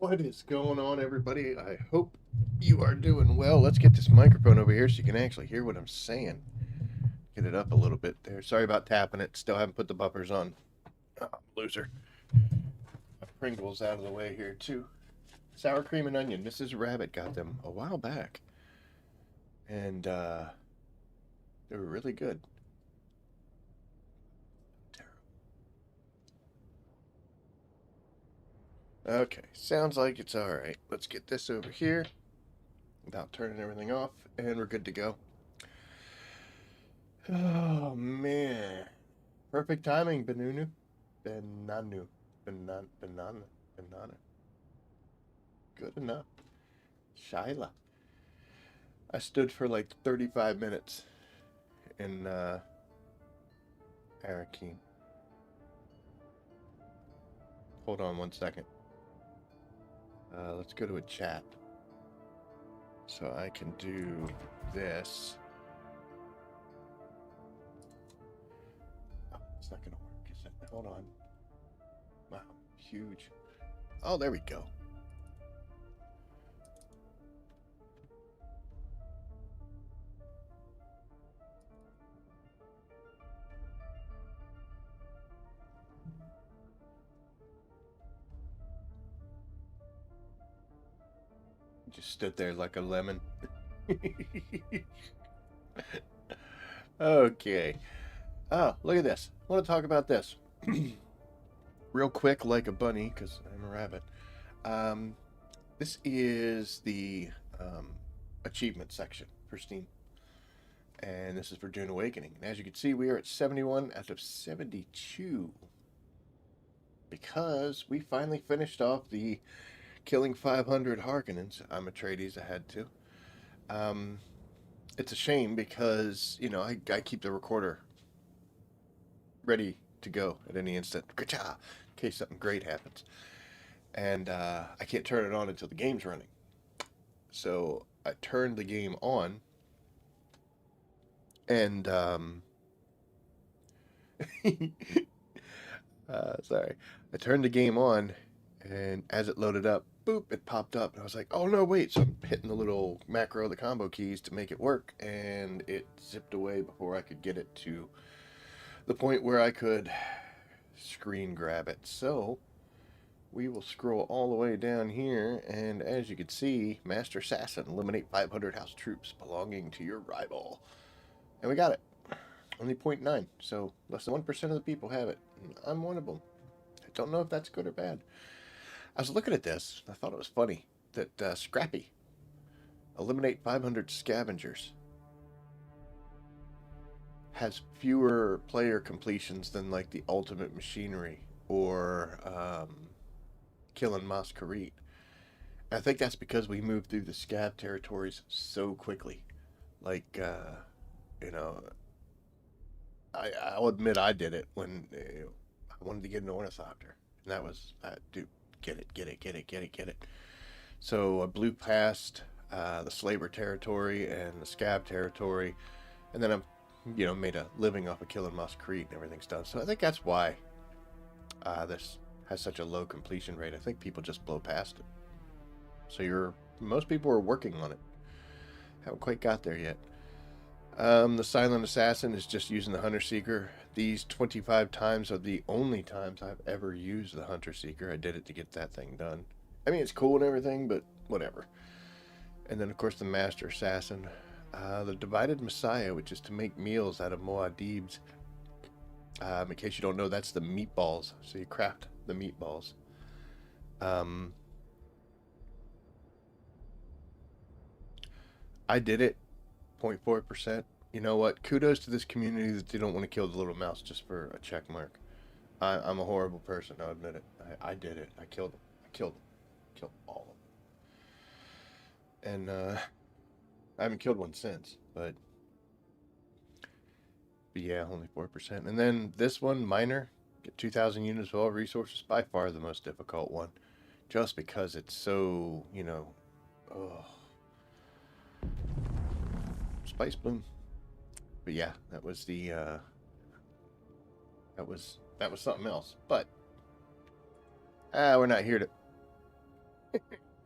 What is going on, everybody? I hope you are doing well. Let's get this microphone over here so you can actually hear what I'm saying. Get it up a little bit there. Sorry about tapping it. Still haven't put the bumpers on. Oh, loser. My Pringles out of the way here, too. Sour cream and onion. Mrs. Rabbit got them a while back. And they were really good. Okay, sounds like it's alright. Let's get this over here without turning everything off, and we're good to go. Oh, man. Perfect timing, Benunu. Benanu. Banana. Good enough. Shyla. I stood for like 35 minutes in Arakeen. Hold on one second. Let's go to a chat. So I can do this. Oh, it's not going to work, is it? Hold on. Wow, huge. Oh, there we go. Just stood there like a lemon. Okay. Oh, look at this. I want to talk about this. Real quick, like a bunny, because I'm a rabbit. This is the achievement section for Steam. And this is for Dune Awakening. And as you can see, we are at 71 out of 72. Because we finally finished off the killing 500 Harkonnens. I'm Atreides, I had to. It's a shame because, you know, I keep the recorder ready to go at any instant. In case something great happens. And I can't turn it on until the game's running. So I turned the game on. And, sorry. I turned the game on, and as it loaded up, boop, it popped up. And I was like, oh no, wait. So I'm hitting the little macro, the combo keys to make it work, and it zipped away before I could get it to the point where I could screen grab it. So we will scroll all the way down here, and as you can see, Master Assassin, eliminate 500 house troops belonging to your rival. And we got it. Only 0.9, so less than 1% of the people have it. I'm one of them. I don't know if that's good or bad. I was looking at this. I thought it was funny that Scrappy, eliminate 500 scavengers, has fewer player completions than like the Ultimate Machinery or Killing Masquerade. I think that's because we moved through the scav territories so quickly. Like, you know, I'll admit I did it when I wanted to get an ornithopter, and that was, dude, get it. So I blew past the slaver territory and the scab territory, and then I've, you know, made a living off of killing Masquerade and everything's done. So I think that's why this has such a low completion rate. I think people just blow past it. So most people are working on it. Haven't quite got there yet. The Silent Assassin is just using the Hunter Seeker. These 25 times are the only times I've ever used the Hunter Seeker. I did it to get that thing done. I mean, it's cool and everything, but whatever. And then, of course, the Master Assassin. The Divided Messiah, which is to make meals out of Muad'Dibs. In case you don't know, that's the meatballs. So you craft the meatballs. I did it. 0.4%. You know what? Kudos to this community that they don't want to kill the little mouse just for a check mark. I'm a horrible person. I'll admit it. I did it. I killed them. Killed all of them. And I haven't killed one since. But yeah, only 4%. And then this one, Miner, get 2,000 units of all resources. By far the most difficult one. Just because it's so, you know, oh. Spice Bloom. But yeah, that was the that was something else. But we're not here to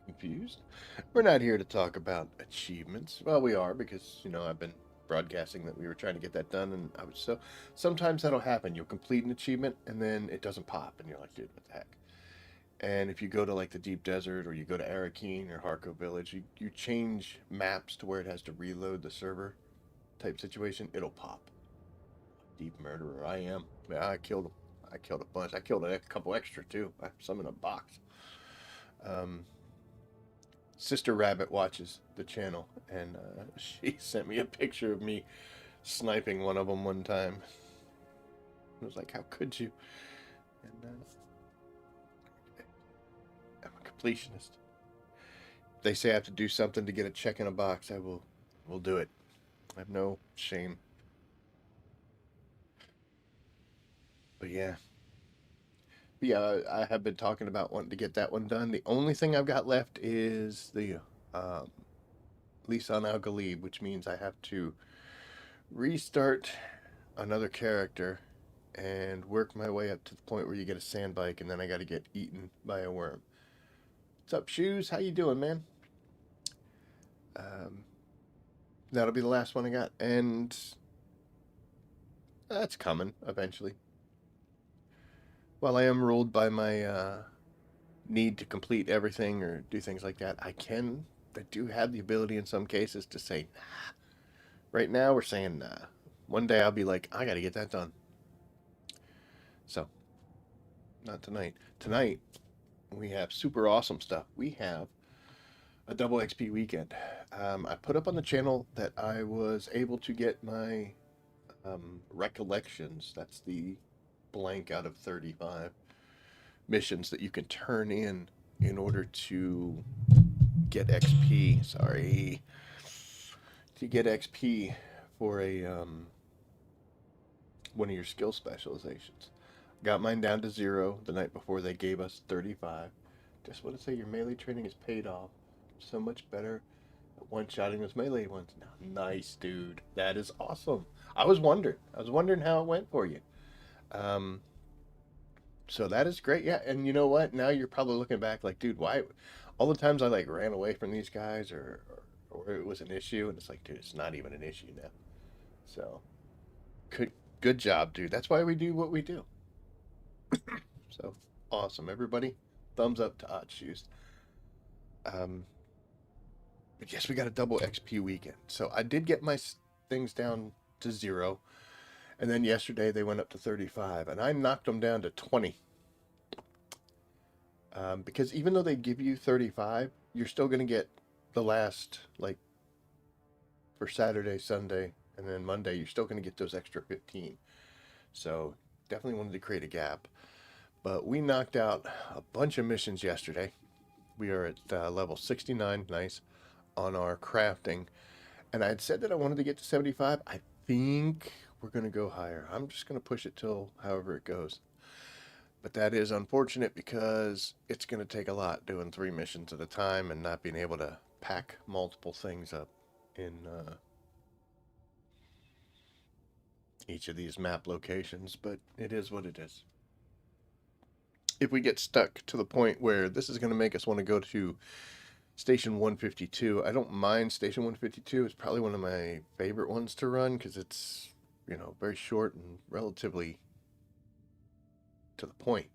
Confused? We're not here to talk about achievements. Well, we are because, I've been broadcasting that we were trying to get that done, and I was so. Sometimes that'll happen. You'll complete an achievement, and then it doesn't pop, and you're like, dude, what the heck? And if you go to like the deep desert, or you go to Arakeen or Harco Village, you change maps to where it has to reload the server type situation, it'll pop. Deep murderer, I am. Yeah, I killed him. I killed a bunch. I killed a couple extra too. I have some in a box. Um, Sister Rabbit watches the channel, and she sent me a picture of me sniping one of them one time. I was like, "How could you?" And I'm a completionist. If they say I have to do something to get a check in a box, I will do it. I have no shame. But yeah, I have been talking about wanting to get that one done. The only thing I've got left is the um, Lisan Al Galib, which means I have to restart another character and work my way up to the point where you get a sand bike, and then I got to get eaten by a worm. What's up, Shoes? How you doing, man? Um, that'll be the last one I got, and that's coming eventually. While I am ruled by my need to complete everything or do things like that, I do have the ability in some cases to say, nah. Right now, we're saying nah. One day I'll be like, I got to get that done. So, not tonight. Tonight, we have super awesome stuff. We have a double XP weekend. I put up on the channel that I was able to get my recollections. That's the blank out of 35 missions that you can turn in order to get XP. Sorry. To get XP for a one of your skill specializations. Got mine down to 0 the night before they gave us 35. Just want to say your melee training is paid off. So much better at one-shotting those melee ones. Now, nice, dude. That is awesome. I was wondering how it went for you. Um, so that is great. Yeah, and you know what? Now you're probably looking back like, dude, why? All the times I like ran away from these guys, or it was an issue, and it's like, dude, it's not even an issue now. So good job, dude. That's why we do what we do. So awesome, everybody. Thumbs up to Odd Shoes. But yes, we got a double XP weekend. So I did get my things down to 0, and then yesterday they went up to 35, and I knocked them down to 20. Because even though they give you 35, you're still going to get the last, like, for Saturday, Sunday, and then Monday, you're still going to get those extra 15. So definitely wanted to create a gap. But we knocked out a bunch of missions yesterday. We are at level 69, nice, on our crafting. And I had said that I wanted to get to 75. I think we're going to go higher. I'm just going to push it till however it goes. But that is unfortunate because it's going to take a lot doing 3 missions at a time and not being able to pack multiple things up in each of these map locations. But it is what it is. If we get stuck to the point where this is going to make us want to go to Station 152, I don't mind Station 152. It's probably one of my favorite ones to run because it's, very short and relatively to the point.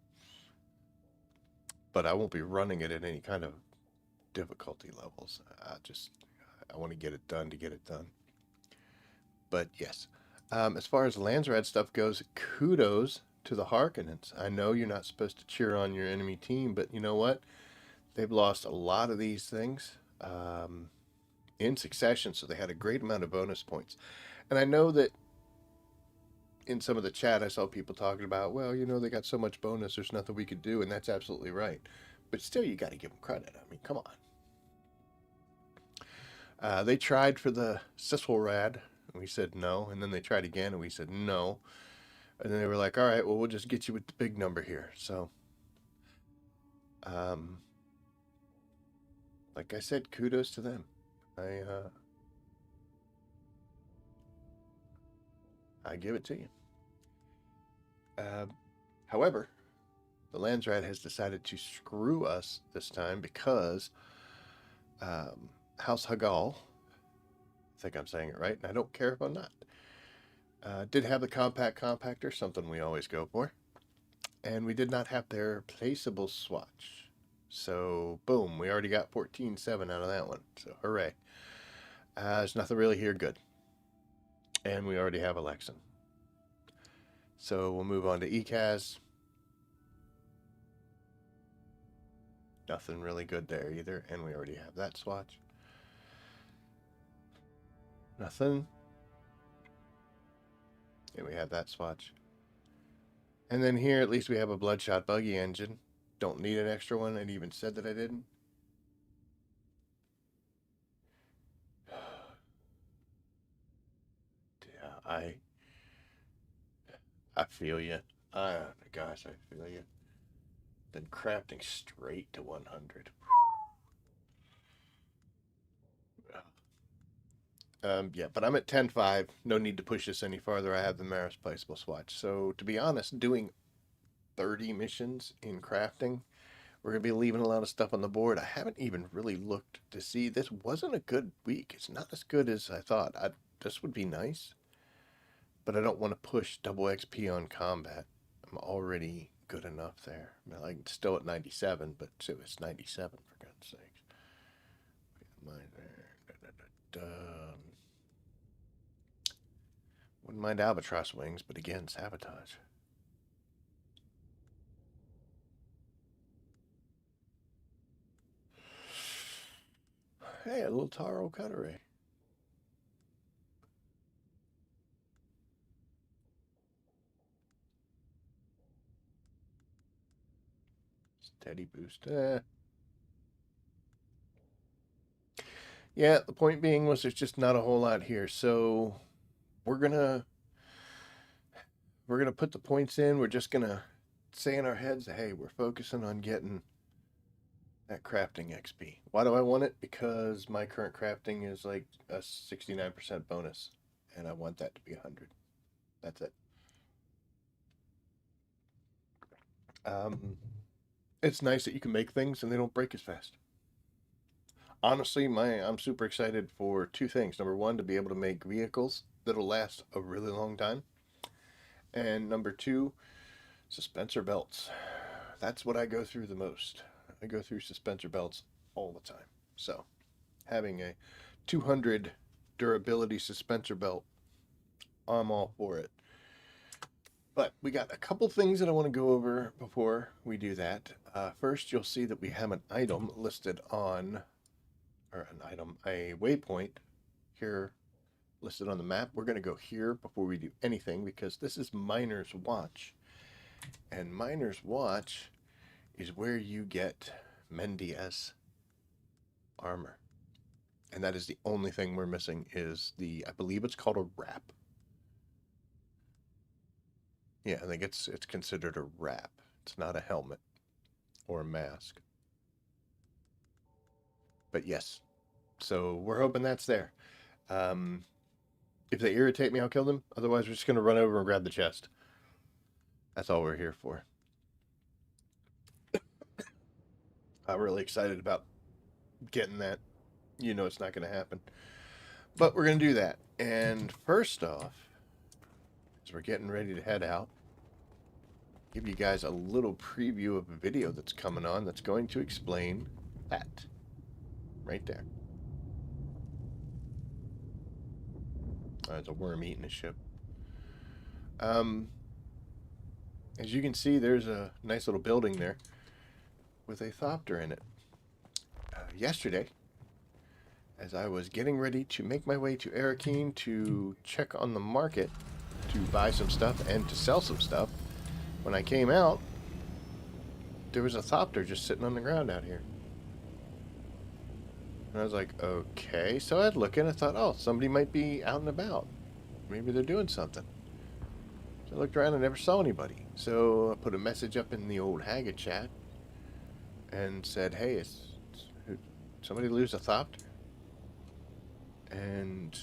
But I won't be running it at any kind of difficulty levels. I want to get it done to get it done. But yes, as far as Landsrad stuff goes, kudos to the Harkonnens. I know you're not supposed to cheer on your enemy team, but you know what? They've lost a lot of these things in succession, so they had a great amount of bonus points. And I know that in some of the chat, I saw people talking about, well, they got so much bonus, there's nothing we could do, and that's absolutely right. But still, you got to give them credit. I mean, come on. They tried for the Sisselrad, and we said no, and then they tried again, and we said no. And then they were like, all right, well, we'll just get you with the big number here. So, like I said, kudos to them. I give it to you. However, But Landsrat has decided to screw us this time because House Hagal, I think I'm saying it right, and I don't care if I'm not, did have the compact compactor, something we always go for, and we did not have their placeable swatch. So, boom, we already got 14.7 out of that one. So, hooray. There's nothing really here good. And we already have Alexan. So, we'll move on to ECAS. Nothing really good there either, and we already have that swatch. Nothing. And we have that swatch. And then here, at least we have a Bloodshot Buggy engine. Don't need an extra one. It even said that I didn't. Yeah, I feel you. Gosh, I feel you. Then crafting straight to 100. Yeah, but I'm at 10.5. No need to push this any farther. I have the Maris placeable swatch. So, to be honest, doing 30 missions in crafting, we're going to be leaving a lot of stuff on the board. I haven't even really looked to see. This wasn't a good week. It's not as good as I thought. This would be nice, but I don't want to push double XP on combat. I'm already good enough there. I mean, I'm still at 97, but it was 97 for God's sakes. Mine there. Wouldn't mind albatross wings, but again, sabotage. Hey, a little taro cuttery. Steady boost. Yeah, the point being was there's just not a whole lot here. So we're gonna put the points in. We're just gonna say in our heads, hey, we're focusing on getting that crafting XP. Why do I want it? Because my current crafting is like a 69% bonus, and I want that to be 100. That's it. It's nice that you can make things and they don't break as fast. Honestly, I'm super excited for two things. Number one, to be able to make vehicles that'll last a really long time. And number two, suspensor belts. That's what I go through the most. I go through suspensor belts all the time. So, having a 200 durability suspensor belt, I'm all for it. But we got a couple things that I want to go over before we do that. First, you'll see that we have an item listed on, or a waypoint here listed on the map. We're going to go here before we do anything because this is Miner's Watch. And Miner's Watch is where you get Mendias armor. And that is the only thing we're missing is I believe it's called a wrap. Yeah, I think it's considered a wrap. It's not a helmet or a mask. But yes, so we're hoping that's there. If they irritate me, I'll kill them. Otherwise, we're just going to run over and grab the chest. That's all we're here for. I'm really excited about getting that. You know it's not going to happen. But we're going to do that. And first off, as we're getting ready to head out, give you guys a little preview of a video that's coming on that's going to explain that. Right there. There's a worm eating a ship. As you can see, there's a nice little building there with a thopter in it. Yesterday, as I was getting ready to make my way to Arakeen to check on the market to buy some stuff and to sell some stuff, when I came out, there was a thopter just sitting on the ground out here. And I was like, okay. So I'd look in and I thought, oh, somebody might be out and about. Maybe they're doing something. So I looked around and never saw anybody. So I put a message up in the old Haggard chat and said, hey, somebody lose a thopter? And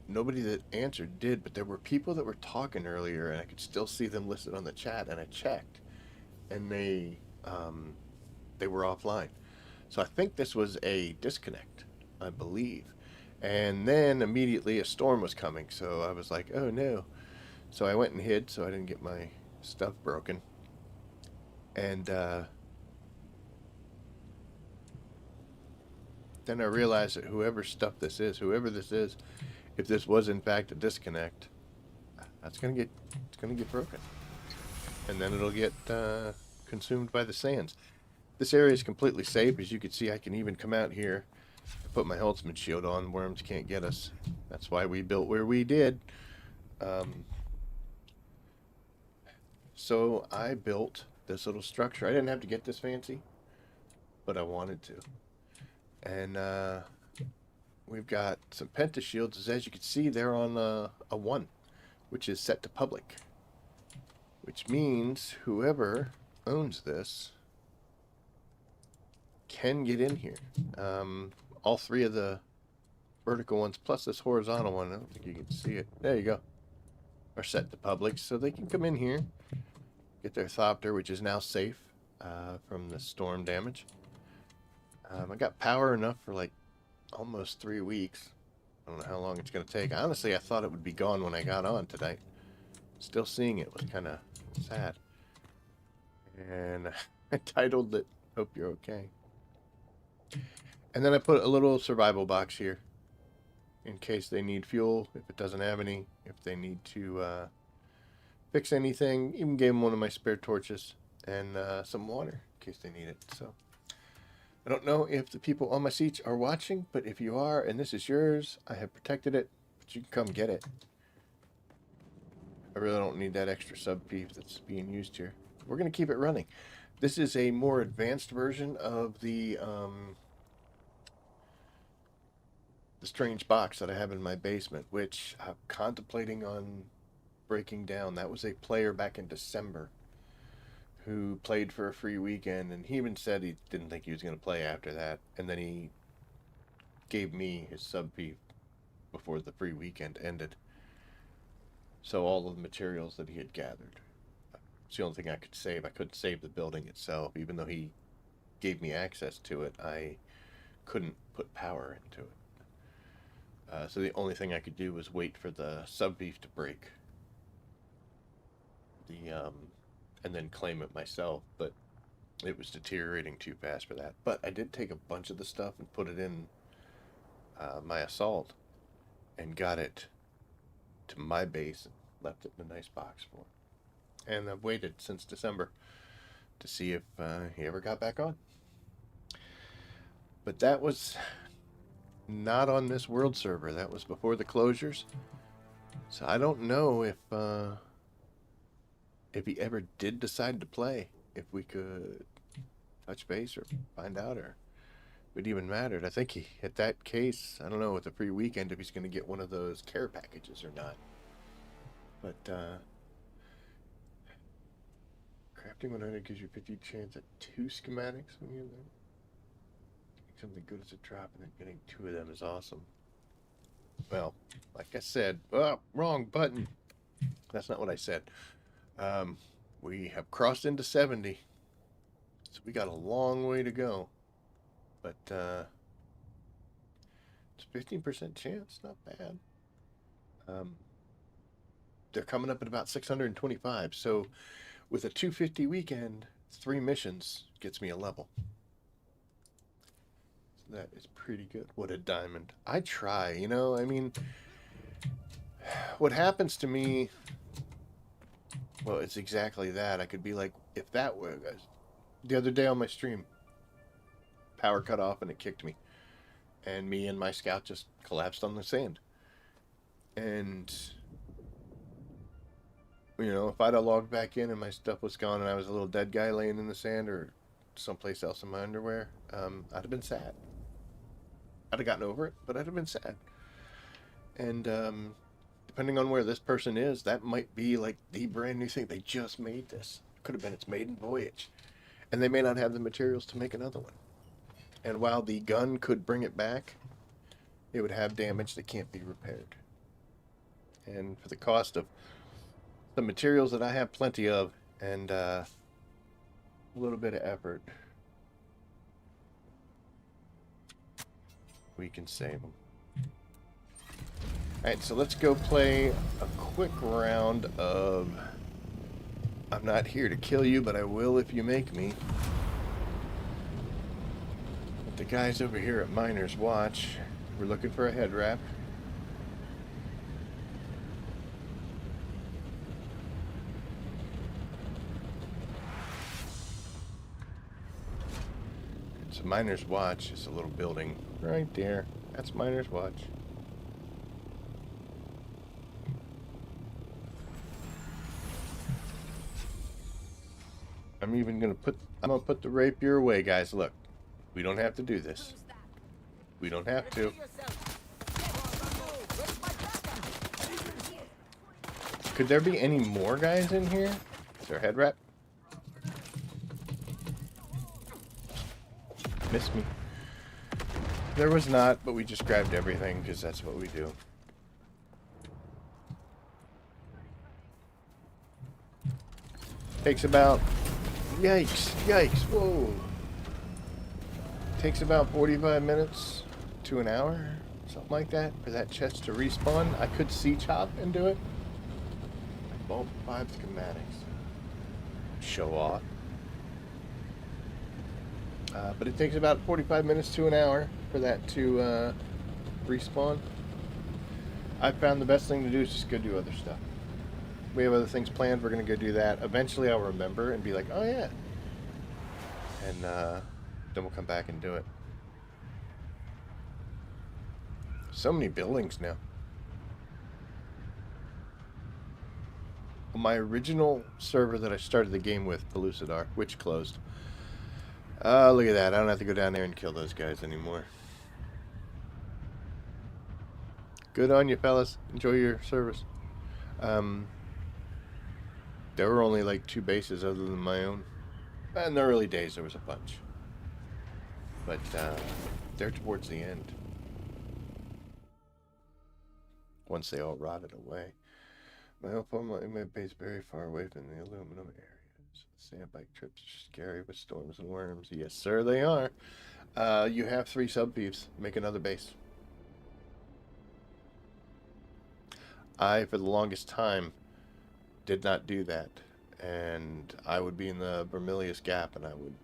nobody that answered did, but there were people that were talking earlier and I could still see them listed on the chat, and I checked. and they were offline. So I think this was a disconnect, I believe. And then immediately a storm was coming, so I was like, oh no. So I went and hid so I didn't get my stuff broken. And then I realized that whoever stuff this is, whoever this is, if this was in fact a disconnect, it's gonna get broken, and then it'll get consumed by the sands. This area is completely safe. As you can see, I can even come out here, put my Holtzman shield on. Worms can't get us. That's why we built where we did. Um, so I built this little structure. I didn't have to get this fancy, but I wanted to. And we've got some penta shields. As you can see, they're on a 1, which is set to public, which means whoever owns this can get in here. All 3 of the vertical ones, plus this horizontal one, I don't think you can see it. There you go. Are set to public, so they can come in here, get their Thopter, which is now safe from the storm damage. I got power enough for like almost 3 weeks. I don't know how long it's going to take. Honestly, I thought it would be gone when I got on tonight. Still seeing it was kind of sad. And I titled it, Hope You're Okay. And then I put a little survival box here in case they need fuel, if it doesn't have any, if they need to fix anything. Even gave them one of my spare torches and some water in case they need it. So I don't know if the people on my seats are watching, but if you are and this is yours, I have protected it, but you can come get it. I really don't need that extra sub beef that's being used here. We're going to keep it running. This is a more advanced version of the strange box that I have in my basement, which I'm contemplating on breaking down. That was a player back in December who played for a free weekend, and he even said he didn't think he was going to play after that, and then he gave me his sub beef before the free weekend ended. So all of the materials that he had gathered. It's the only thing I could save. I couldn't save the building itself. Even though he gave me access to it, I couldn't put power into it. So the only thing I could do was wait for the sub beef to break. And then claim it myself, but it was deteriorating too fast for that. But I did take a bunch of the stuff and put it in my assault and got it to my base and left it in a nice box for him. And I've waited since December to see if he ever got back on. But that was not on this world server. That was before the closures. So I don't know if he ever did decide to play, if we could touch base or find out, or if it even mattered. I think he, at that case, I don't know, with the free weekend, if he's going to get one of those care packages or not. But crafting 100 gives you 50 chance at 2 schematics when you're there. Something good as a drop, and then getting 2 of them is awesome. Well, like I said, wrong button. That's not what I said. We have crossed into 70, so we got a long way to go. But it's 15% chance, not bad. They're coming up at about 625. So with a 250 weekend, 3 missions gets me a level. So that is pretty good. What a diamond. I try, you know, I mean, what happens to me, well, it's exactly that. I could be like, if that were, the other day on my stream, power cut off and it kicked me. And me and my scout just collapsed on the sand. And, you know, if I'd have logged back in and my stuff was gone and I was a little dead guy laying in the sand or someplace else in my underwear, I'd have been sad. I'd have gotten over it, but I'd have been sad. And depending on where this person is, that might be like the brand new thing. They just made this. Could have been its maiden voyage. And they may not have the materials to make another one. And while the gun could bring it back, it would have damage that can't be repaired. And for the cost of the materials that I have plenty of, and a little bit of effort, we can save them. Alright, so let's go play a quick round of I'm not here to kill you, but I will if you make me. With the guys over here at Miner's Watch, we're looking for a head wrap. So Miner's Watch is a little building right there. That's Miner's Watch. I'm gonna put the rapier away, guys. Look, we don't have to do this. We don't have to. Could there be any more guys in here? Is there a head wrap? Missed me. There was not, but we just grabbed everything because that's what we do. Takes about... Yikes, whoa. Takes about 45 minutes to an hour, something like that, for that chest to respawn. I could C-chop and do it. Bulk 5 schematics. Show off. But it takes about 45 minutes to an hour for that to respawn. I found the best thing to do is just go do other stuff. We have other things planned. We're going to go do that. Eventually I'll remember and be like, oh yeah. And then we'll come back and do it. So many buildings now. My original server that I started the game with, Pellucidar, which closed. Look at that. I don't have to go down there and kill those guys anymore. Good on you, fellas. Enjoy your service. There were only like 2 bases other than my own. In the early days, there was a bunch. But they're towards the end. Once they all rotted away. My base very far away from the aluminum areas. Sandbike trips are scary with storms and worms. Yes, sir, they are. You have 3 sub-thieves. Make another base. I, for the longest time, did not do that. And I would be in the Vermilius Gap, and I would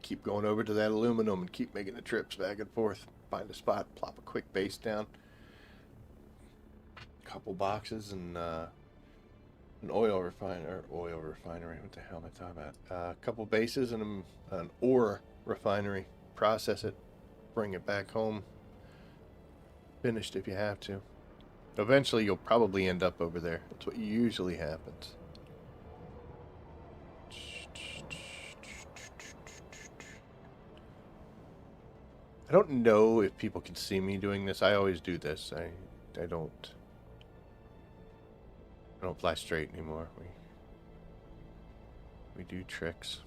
keep going over to that aluminum and keep making the trips back and forth. Find a spot, plop a quick base down. Couple boxes and an oil refinery. What the hell am I talking about? A couple bases and an ore refinery. Process it, bring it back home. Finished if you have to. Eventually, you'll probably end up over there. That's what usually happens. I don't know if people can see me doing this. I always do this. I don't fly straight anymore. We do tricks.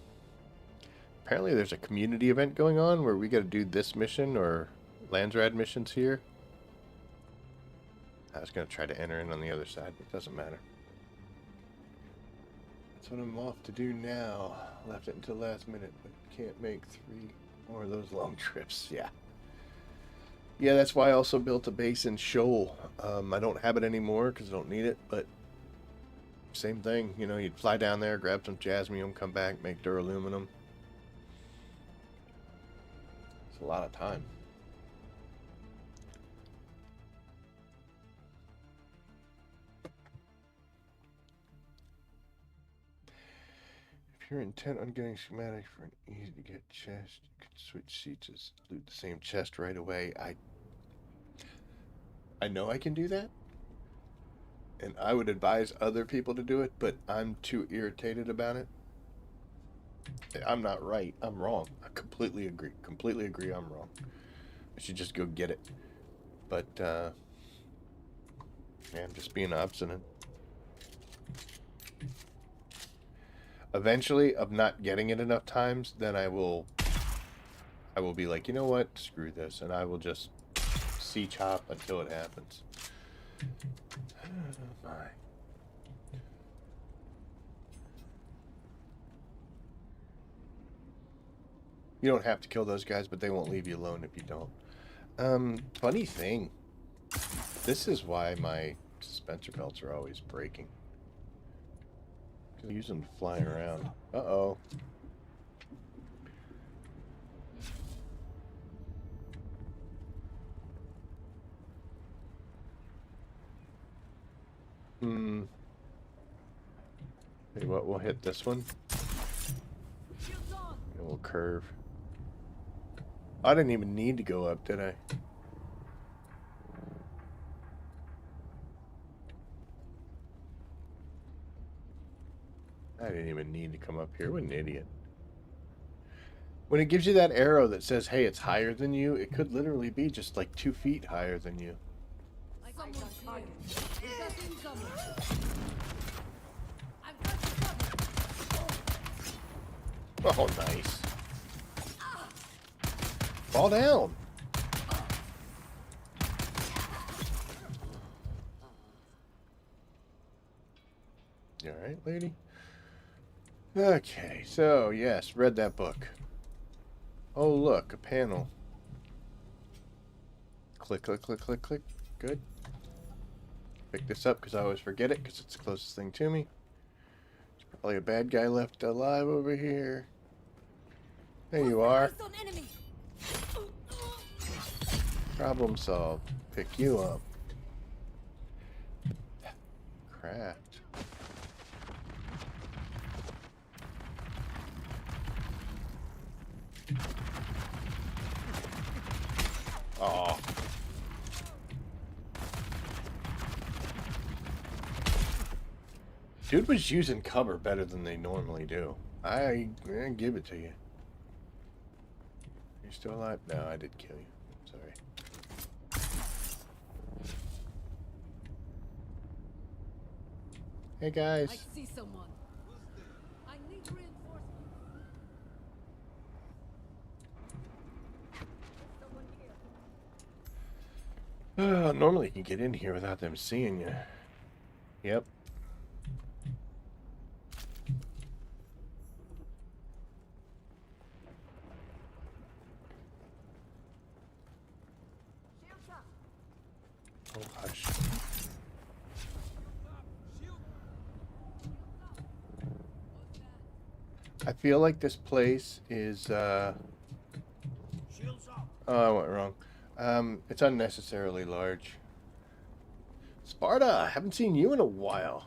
Apparently there's a community event going on where we got to do this mission or Landsrad missions here. I was going to try to enter in on the other side, but it doesn't matter. That's what I'm off to do now. Left it until last minute, but can't make 3 more of those long trips. Yeah. Yeah, that's why I also built a base in Shoal. I don't have it anymore because I don't need it, but same thing. You know, you'd fly down there, grab some jasmium, come back, make duraluminum. It's a lot of time. If you're intent on getting schematic for an easy-to-get chest, you can switch seats and loot the same chest right away. I know I can do that, and I would advise other people to do it, but I'm too irritated about it. I'm not right. I'm wrong. I completely agree. Completely agree I'm wrong. I should just go get it. But, yeah, I'm just being obstinate. Eventually, of not getting it enough times, then I will be like, you know what? Screw this. And I will just C-chop until it happens. Oh, my. You don't have to kill those guys, but they won't leave you alone if you don't. Funny thing. This is why my dispenser belts are always breaking. I use them to fly around. Uh-oh. Hmm. Hey, what? We'll hit this one. And we'll curve. I didn't even need to go up, did I? I didn't even need to come up here. What an idiot. When it gives you that arrow that says, hey, it's higher than you, it could literally be just like 2 feet higher than you. Oh, nice. Fall down. You alright, lady? Okay, so, yes, read that book. Oh, look, a panel. Click, click, click, click, click. Good. Pick this up because I always forget it because it's the closest thing to me. There's probably a bad guy left alive over here. There you are. Problem solved. Pick you up. Craft. Oh. Dude was using cover better than they normally do. I give it to you. You're still alive? No, I did kill you. Sorry. Hey guys. I see someone. I need reinforcements. Normally you can get in here without them seeing you. Yep. Oh hush. I feel like this place is oh, I went wrong. It's unnecessarily large. Sparta, I haven't seen you in a while.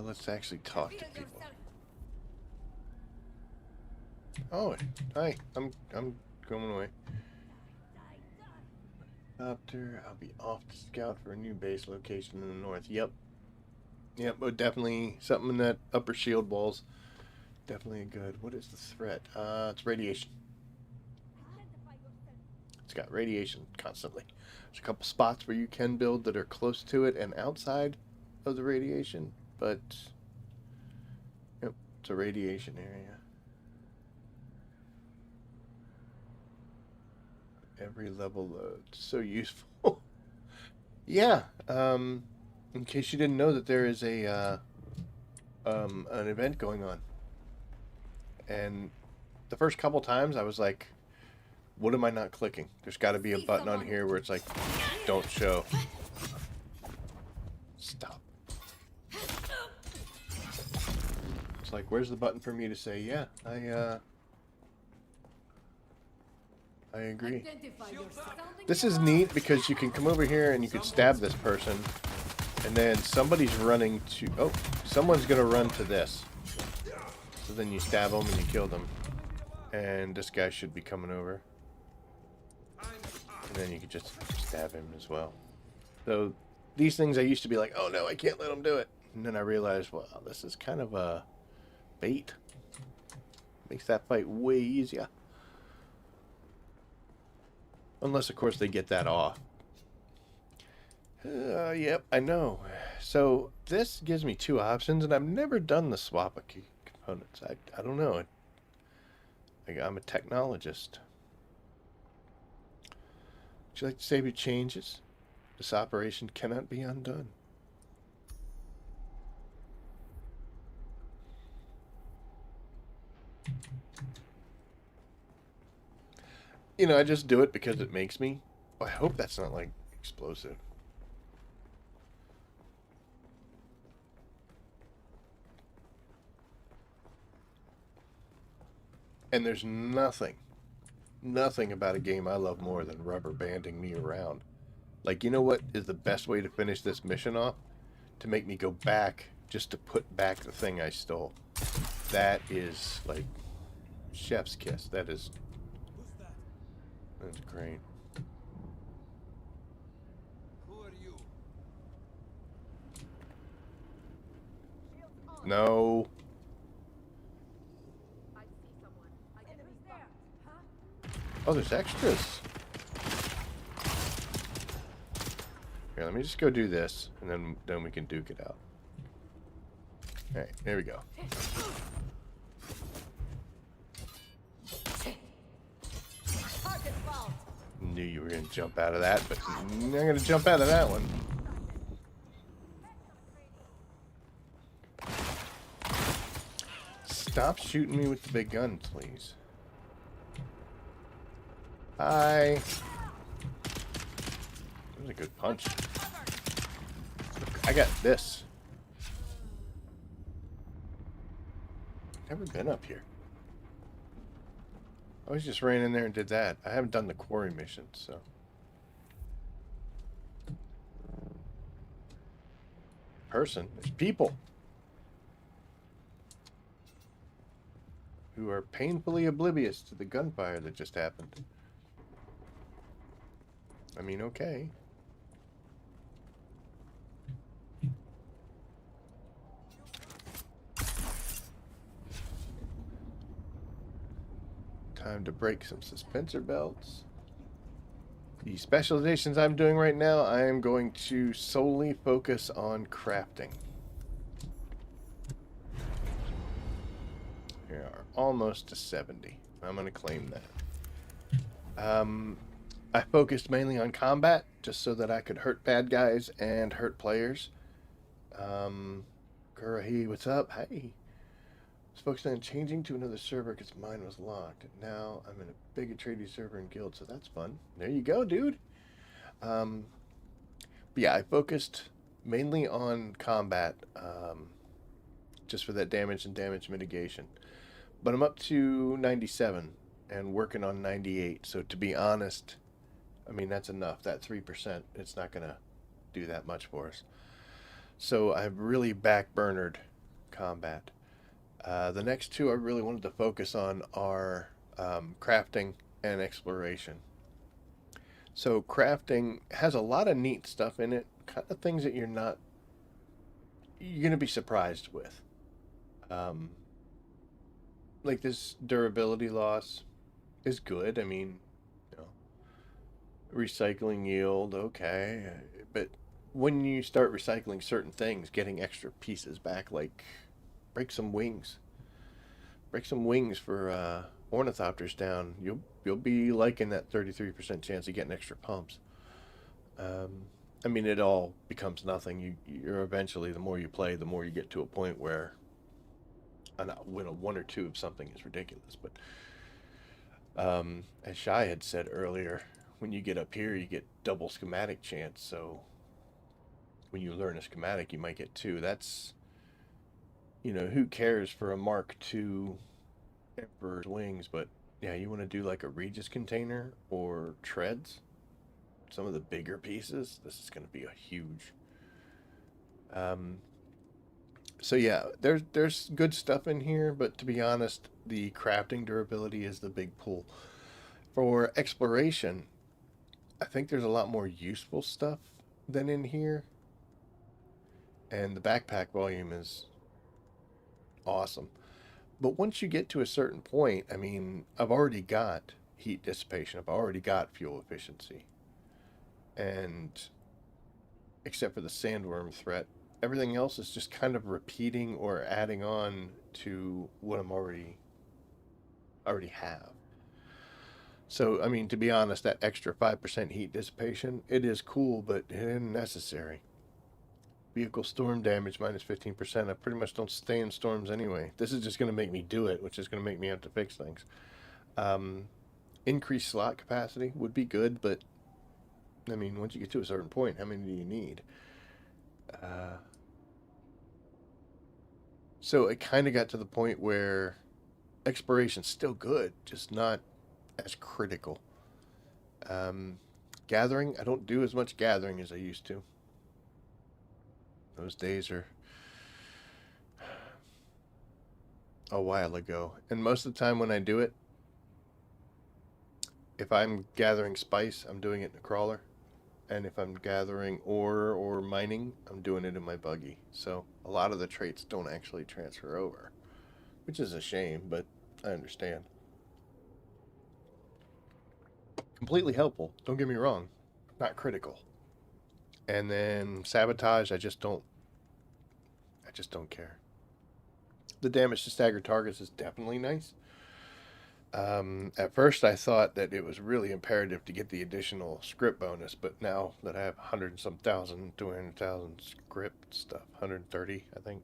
Let's actually talk to people. Oh, hi. I'm going away. Helicopter. I'll be off to scout for a new base location in the north. Yep. Yep, but definitely something in that upper shield walls. Definitely good. What is the threat? It's radiation. It's got radiation constantly. There's a couple spots where you can build that are close to it and outside of the radiation, but yep, it's a radiation area. Every level load. So useful. Yeah. In case you didn't know that there is a an event going on. And the first couple times I was like, what am I not clicking? There's got to be a button on here where it's like, don't show. Stop. It's like, where's the button for me to say, yeah, I agree. This is neat because you can come over here and you can stab this person. And then somebody's running to... Oh, someone's going to run to this. So then you stab them and you kill them. And this guy should be coming over. And then you can just stab him as well. So these things I used to be like, oh no, I can't let him do it. And then I realized, well, this is kind of a bait. Makes that fight way easier. Unless, of course, they get that off. Yep, I know. So this gives me two options, and I've never done the swap of key components. I don't know. I'm a technologist. Would you like to save your changes? This operation cannot be undone. You know, I just do it because it makes me. I hope that's not like explosive. And there's nothing about a game I love more than rubber banding me around. Like, you know what is the best way to finish this mission off? To make me go back just to put back the thing I stole. That is like chef's kiss. That's great. No. Oh, there's extras. Here, let me just go do this, and then we can duke it out. All right, there we go. Knew you were gonna jump out of that, but I'm not gonna jump out of that one. Stop shooting me with the big gun, please. Hi. That was a good punch. I got this. Never been up here. I was just ran in there and did that. I haven't done the quarry mission, so. Person. There's people who are painfully oblivious to the gunfire that just happened. I mean, okay. Time to break some suspensor belts. The specializations I'm doing right now, I am going to solely focus on crafting. We are almost to 70. I'm going to claim that. I focused mainly on combat, just so that I could hurt bad guys and hurt players. Gurahi, what's up? Hey. I was focused on changing to another server because mine was locked. Now I'm in a big Atreides server and guild, so that's fun. There you go, dude. But yeah, I focused mainly on combat, just for that damage and damage mitigation. But I'm up to 97 and working on 98. So to be honest, I mean, that's enough. That 3%, it's not going to do that much for us. So I've really backburnered combat. The next two I really wanted to focus on are crafting and exploration. So crafting has a lot of neat stuff in it, kind of things that you're going to be surprised with. Like this durability loss is good. I mean, you know, recycling yield, okay. But when you start recycling certain things, getting extra pieces back, like break some wings. Break some wings for ornithopters down. You'll be liking that 33% chance of getting extra pumps. I mean, it all becomes nothing. You're eventually, the more you play, the more you get to a point where one or two of something is ridiculous. But as Shai had said earlier, when you get up here, you get double schematic chance. So when you learn a schematic, you might get two. That's, you know, who cares for a Mark II Emperor's wings? But yeah, you want to do like a Regis container or treads, some of the bigger pieces. This is going to be a huge. So yeah, there's good stuff in here, but to be honest, the crafting durability is the big pull. For exploration, I think there's a lot more useful stuff than in here, and the backpack volume is awesome. But once you get to a certain point, I mean, I've already got heat dissipation, I've already got fuel efficiency, and except for the sandworm threat, everything else is just kind of repeating or adding on to what I'm already have. So, I mean, to be honest, that extra 5% heat dissipation, it is cool, but it isn't necessary. Vehicle storm damage minus 15%. I pretty much don't stay in storms anyway. This is just going to make me do it, which is going to make me have to fix things. Increased slot capacity would be good, but I mean, once you get to a certain point, how many do you need? So it kind of got to the point where exploration's still good, just not as critical. Gathering, I don't do as much gathering as I used to. Those days are a while ago. And most of the time when I do it, if I'm gathering spice, I'm doing it in a crawler. And if I'm gathering ore or mining, I'm doing it in my buggy. So a lot of the traits don't actually transfer over, which is a shame, but I understand. Completely helpful, don't get me wrong. Not critical. And then sabotage, I just don't care. The damage to staggered targets is definitely nice. At first, I thought that it was really imperative to get the additional script bonus, but now that I have 100 and some thousand, 200,000 script stuff, 130, I think.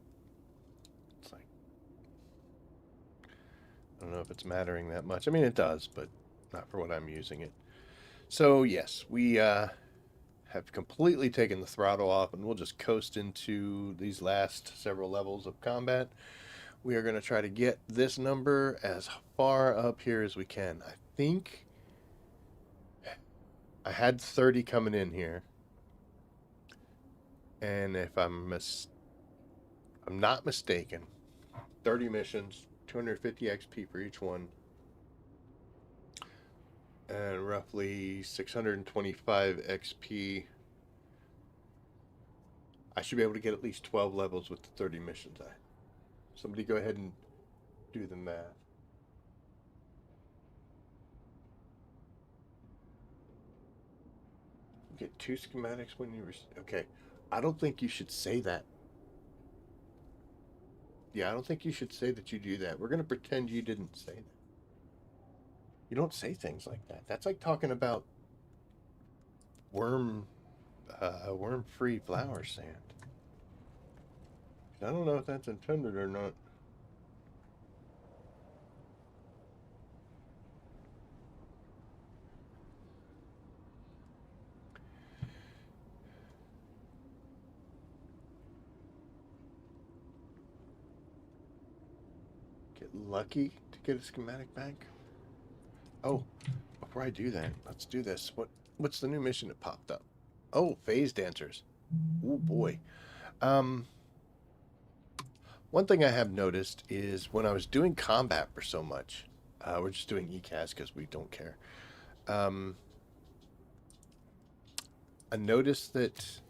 It's like, I don't know if it's mattering that much. I mean, it does, but not for what I'm using it. So, yes, we have completely taken the throttle off, and we'll just coast into these last several levels of combat. We are going to try to get this number as far up here as we can. I think I had 30 coming in here. And if I'm not mistaken, 30 missions, 250 XP for each one, and roughly 625 XP. I should be able to get at least 12 levels with the 30 missions. Somebody go ahead and do the math. You get 2 schematics when you... Okay. I don't think you should say that. Yeah, I don't think you should say that you do that. We're going to pretend you didn't say that. You don't say things like that. That's like talking about worm-free flower sand. I don't know if that's intended or not. Get lucky to get a schematic back? Oh, before I do that, let's do this. What's the new mission that popped up? Oh, phase dancers. Oh boy. One thing I have noticed is when I was doing combat for so much, we're just doing ECAS because we don't care. I noticed that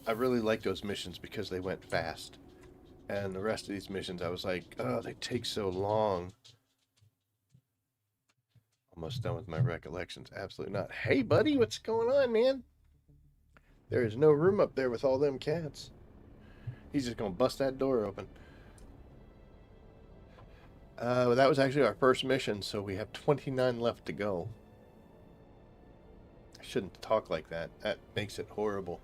I really like those missions because they went fast. And the rest of these missions, I was like, oh, they take so long. Almost done with my recollections. Absolutely not. Hey, buddy, what's going on, man? There is no room up there with all them cats. He's just going to bust that door open. That was actually our first mission, so we have 29 left to go. I shouldn't talk like that. That makes it horrible.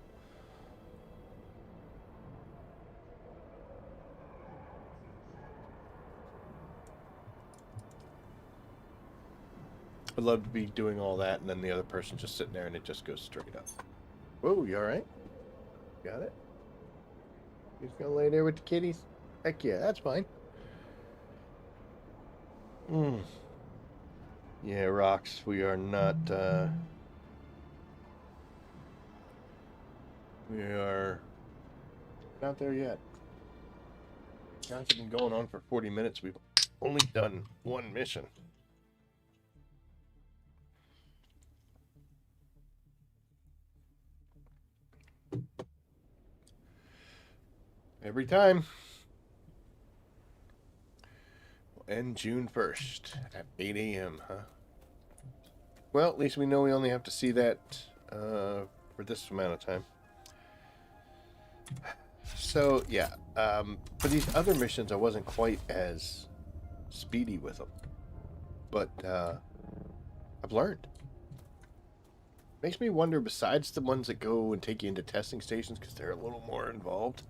I'd love to be doing all that, and then the other person just sitting there, and it just goes straight up. Whoa, you alright? Got it? You just gonna lay there with the kitties? Heck yeah, that's fine. Yeah, rocks, we are not, we are not there yet. Guys have been going on for 40 minutes. We've only done one mission. Every time. We'll end June 1st at 8 a.m., huh? Well, at least we know we only have to see that for this amount of time. So, yeah. For these other missions, I wasn't quite as speedy with them. But I've learned. Makes me wonder, besides the ones that go and take you into testing stations, because they're a little more involved,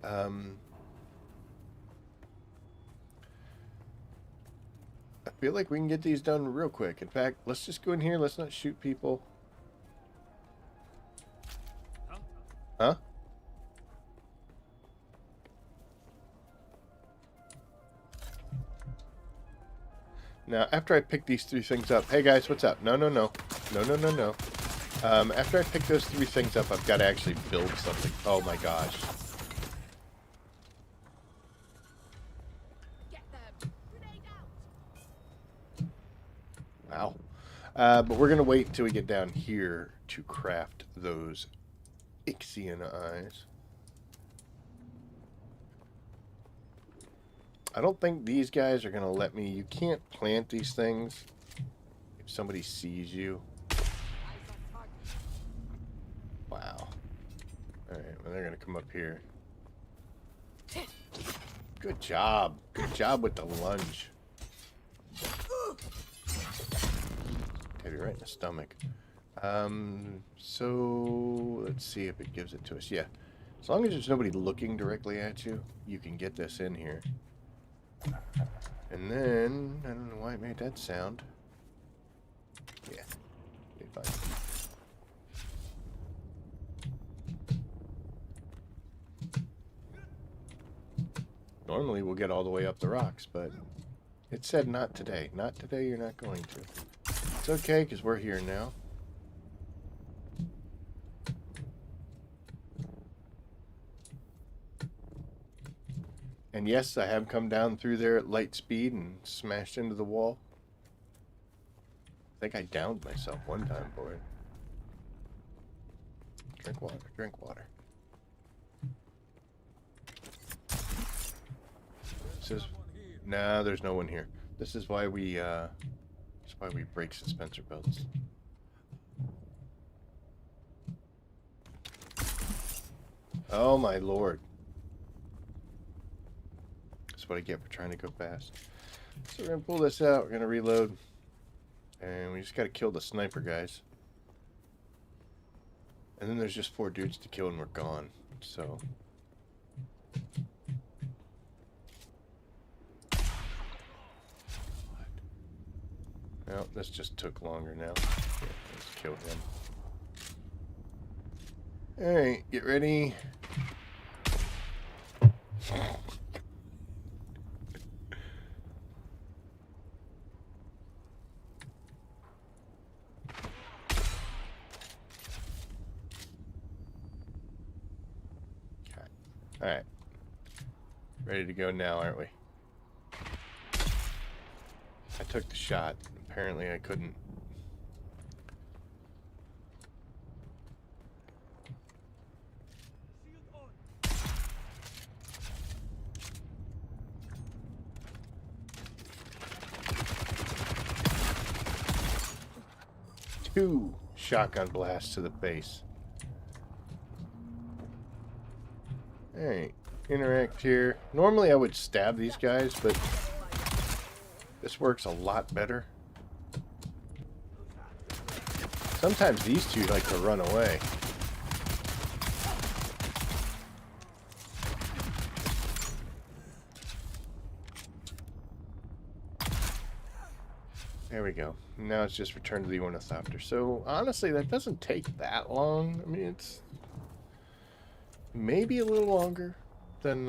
I feel like we can get these done real quick. In fact, let's just go in here. Let's not shoot people. Huh? Now, after I pick these 3 things up... Hey, guys, what's up? No, no, no. No, no, no, no. After I pick those 3 things up, I've got to actually build something. Oh, my gosh. Get them. Grenade out. Wow. But we're going to wait until we get down here to craft those Ixian eyes. I don't think these guys are going to let me... You can't plant these things if somebody sees you. Wow. Alright, well, they're going to come up here. Good job. Good job with the lunge. Stab you right in the stomach. So, let's see if it gives it to us. Yeah. As long as there's nobody looking directly at you, you can get this in here. And then, I don't know why it made that sound. Yeah, be fine. Normally we'll get all the way up the rocks, but it said not today. Not today, you're not going to. It's okay, because we're here now. And yes, I have come down through there at light speed and smashed into the wall. I think I downed myself one time for it. Drink water, drink water. This is... Nah, there's no one here. This is why we break suspensor belts. Oh my lord. That's what I get for trying to go fast. So we're gonna pull this out, we're gonna reload. And we just gotta kill the sniper guys. And then there's just 4 dudes to kill and we're gone. So... Well, this just took longer now. Yeah, let's kill him. Alright, get ready. Alright. Ready to go now, aren't we? I took the shot. Apparently I couldn't. Two shotgun blasts to the base. Alright, interact here. Normally I would stab these guys, but this works a lot better. Sometimes these 2 like to run away. There we go. Now it's just return to the ornithopter. So honestly, that doesn't take that long. I mean, it's maybe a little longer than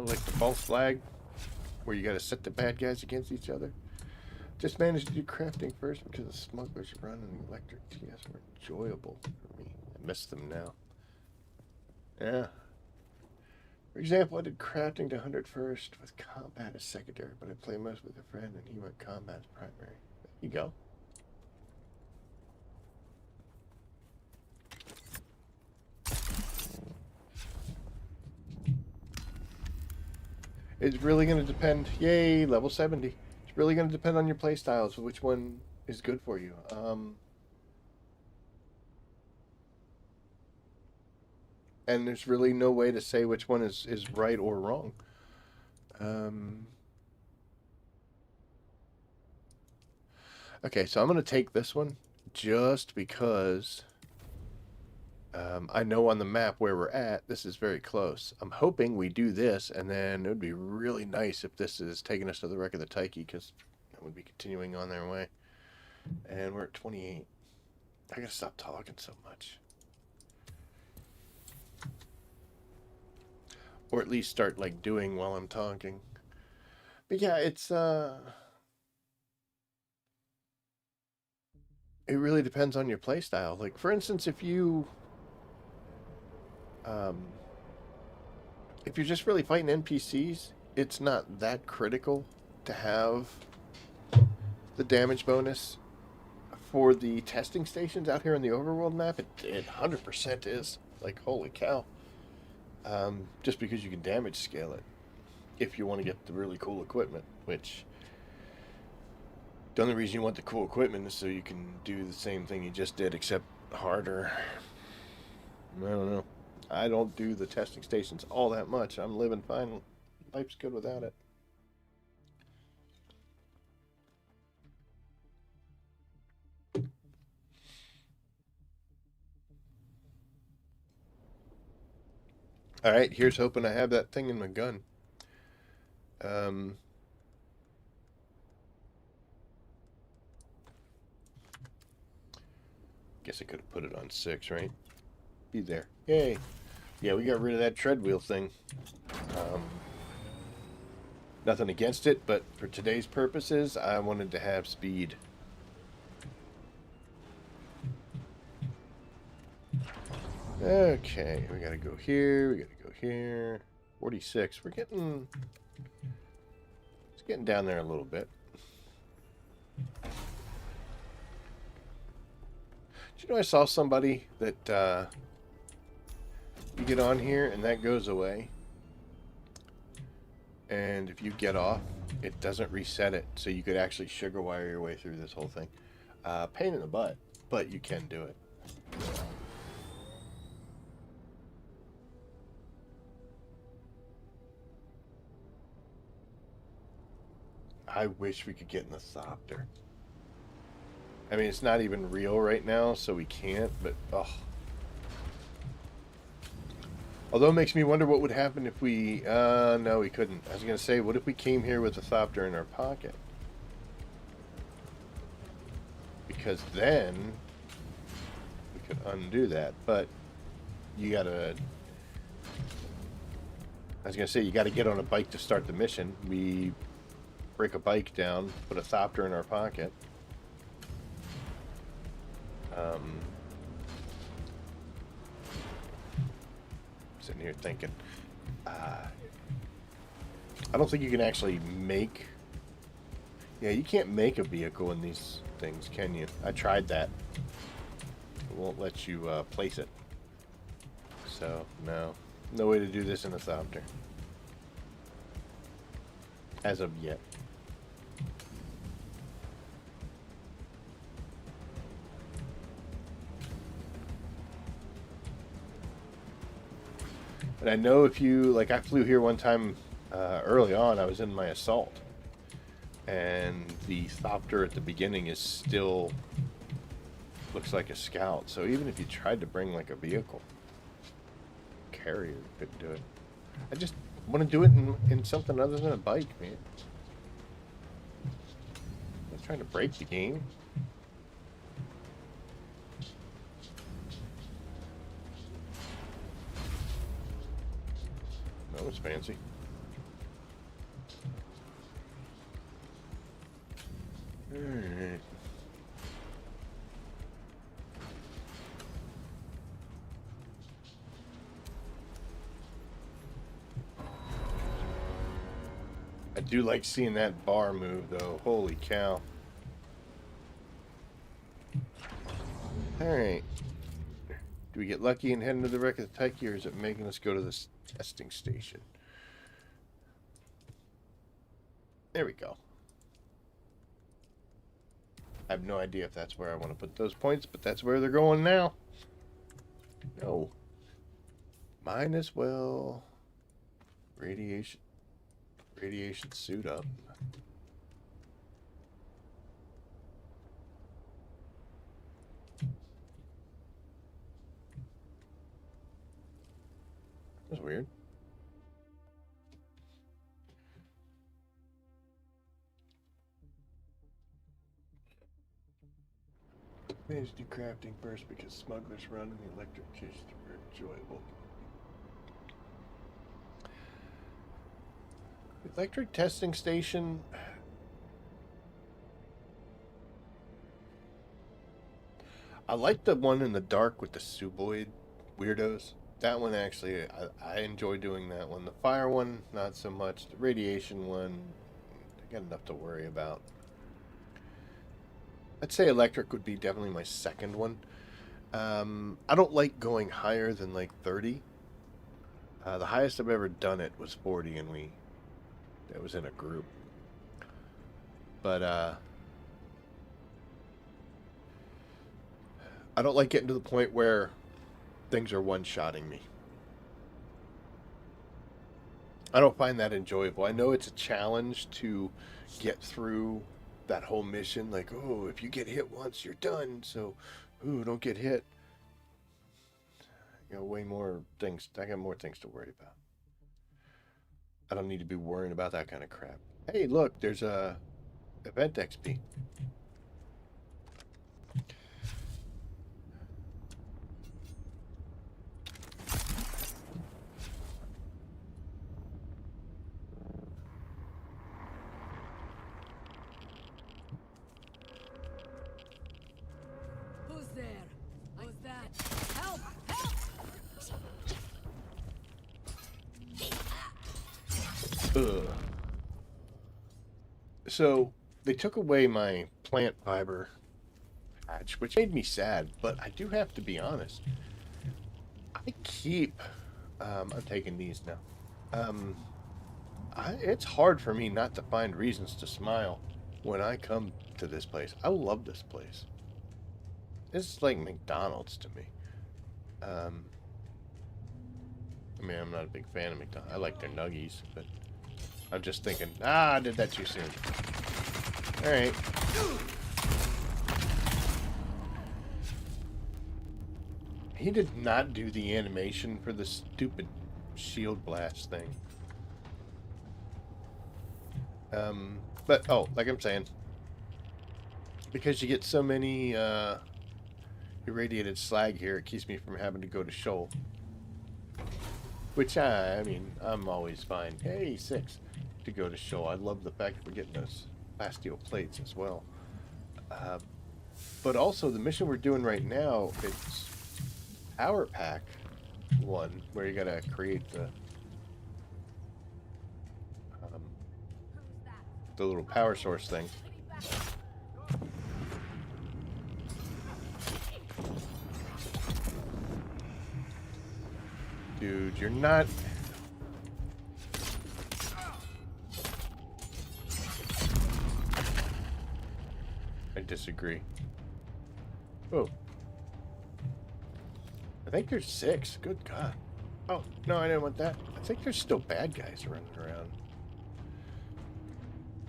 like the false flag, where you got to set the bad guys against each other. Just managed to do crafting first because the smugglers run and the electric TS were enjoyable for me. I miss them now. Yeah. For example, I did crafting to 100 first with combat as secondary, but I play most with a friend and he went combat as primary. There you go. It's really going to depend. Yay, level 70. It's really going to depend on your play styles, which one is good for you. And there's really no way to say which one is right or wrong. Okay, so I'm going to take this one just because I know on the map where we're at, this is very close. I'm hoping we do this, and then it would be really nice if this is taking us to the wreck of the Tyche, because that would be continuing on their way. And we're at 28. I gotta stop talking so much. Or at least start, like, doing while I'm talking. But yeah, it's, it really depends on your playstyle. Like, for instance, um, if you're just really fighting NPCs, it's not that critical to have the damage bonus. For the testing stations out here in the overworld map, it 100% is. Like, holy cow. Just because you can damage scale it if you want to get the really cool equipment, which the only reason you want the cool equipment is so you can do the same thing you just did, except harder. I don't know. I don't do the testing stations all that much. I'm living fine. Life's good without it. All right, here's hoping I have that thing in my gun. Um, guess I could have put it on 6, right? Be there. Yay. Yeah, we got rid of that tread wheel thing. Um, nothing against it, but for today's purposes, I wanted to have speed. Okay, we gotta go here, we gotta go here. 46, it's getting down there a little bit. Did you know I saw somebody that, you get on here and that goes away? And if you get off, it doesn't reset it, so you could actually sugar wire your way through this whole thing. Pain in the butt, but you can do it. I wish we could get in the Thopter. I mean, it's not even real right now, so we can't, but, oh. Although it makes me wonder what would happen if we, no, we couldn't. I was going to say, what if we came here with the Thopter in our pocket? Because then we could undo that, but you gotta, I was going to say, you gotta get on a bike to start the mission. We break a bike down, put a Thopter in our pocket. Sitting here thinking, I don't think you can actually make, yeah, you can't make a vehicle in these things, can you? I tried that. It won't let you place it. So, no. No way to do this in a Thopter. As of yet. But I know if you, like, I flew here one time early on, I was in my assault. And the Thopter at the beginning is still, looks like a scout. So even if you tried to bring, like, a vehicle, carrier, you couldn't do it. I just want to do it in something other than a bike, man. I'm not trying to break the game. That was fancy. Alright. I do like seeing that bar move, though. Holy cow. Alright. Do we get lucky and head into the wreck of the Tyche, or is it making us go to this testing station? There we go. I have no idea if that's where I want to put those points, but that's where they're going now. No. Might as well radiation suit up. That's weird. Managed to do crafting first because smugglers run and the electric tissues are enjoyable. Electric testing station. I like the one in the dark with the suboid weirdos. That one actually, I enjoy doing that one. The fire one, not so much. The radiation one, I got enough to worry about. I'd say electric would be definitely my second one. I don't like going higher than like 30. The highest I've ever done it was 40, and it was in a group. But I don't like getting to the point where things are one-shotting me. I don't find that enjoyable. I know it's a challenge to get through that whole mission. Like, oh, if you get hit once, you're done. So, ooh, don't get hit. You know, way more things. I got more things to worry about. I don't need to be worrying about that kind of crap. Hey, look, there's a event XP. Who's there? Who's that? Help! Help! Ugh. So they took away my plant fiber patch, which made me sad, but I do have to be honest. I keep I'm taking these now. It's hard for me not to find reasons to smile when I come to this place. I love this place. It's like McDonald's to me. I mean, I'm not a big fan of McDonald's. I like their nuggies, but I'm just thinking, I did that too soon. Alright. He did not do the animation for the stupid shield blast thing. But, oh, like I'm saying, because you get so many irradiated slag here, it keeps me from having to go to Shoal. Which, I mean, I'm always fine. Hey, 6 to go to Shoal. I love the fact that we're getting those plasteel plates as well. But also, the mission we're doing right now, it's Power Pack 1, where you gotta create the little power source thing. Dude, you're not... I disagree. Oh. I think there's 6. Good God. Oh, no, I didn't want that. I think there's still bad guys running around.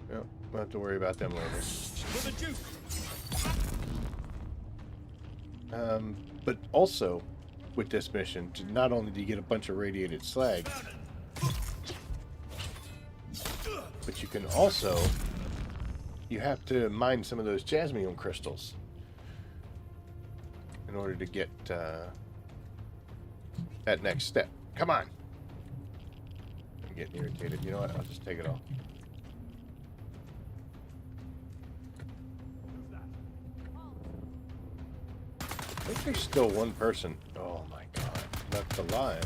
Well, we'll have to worry about them later. But also, with this mission, not only do you get a bunch of radiated slag, but you can also, you have to mine some of those jasmium crystals in order to get that next step. Come on. I'm getting irritated. You know what? I'll just take it off. I think there's still one person. Oh my God. Left alive.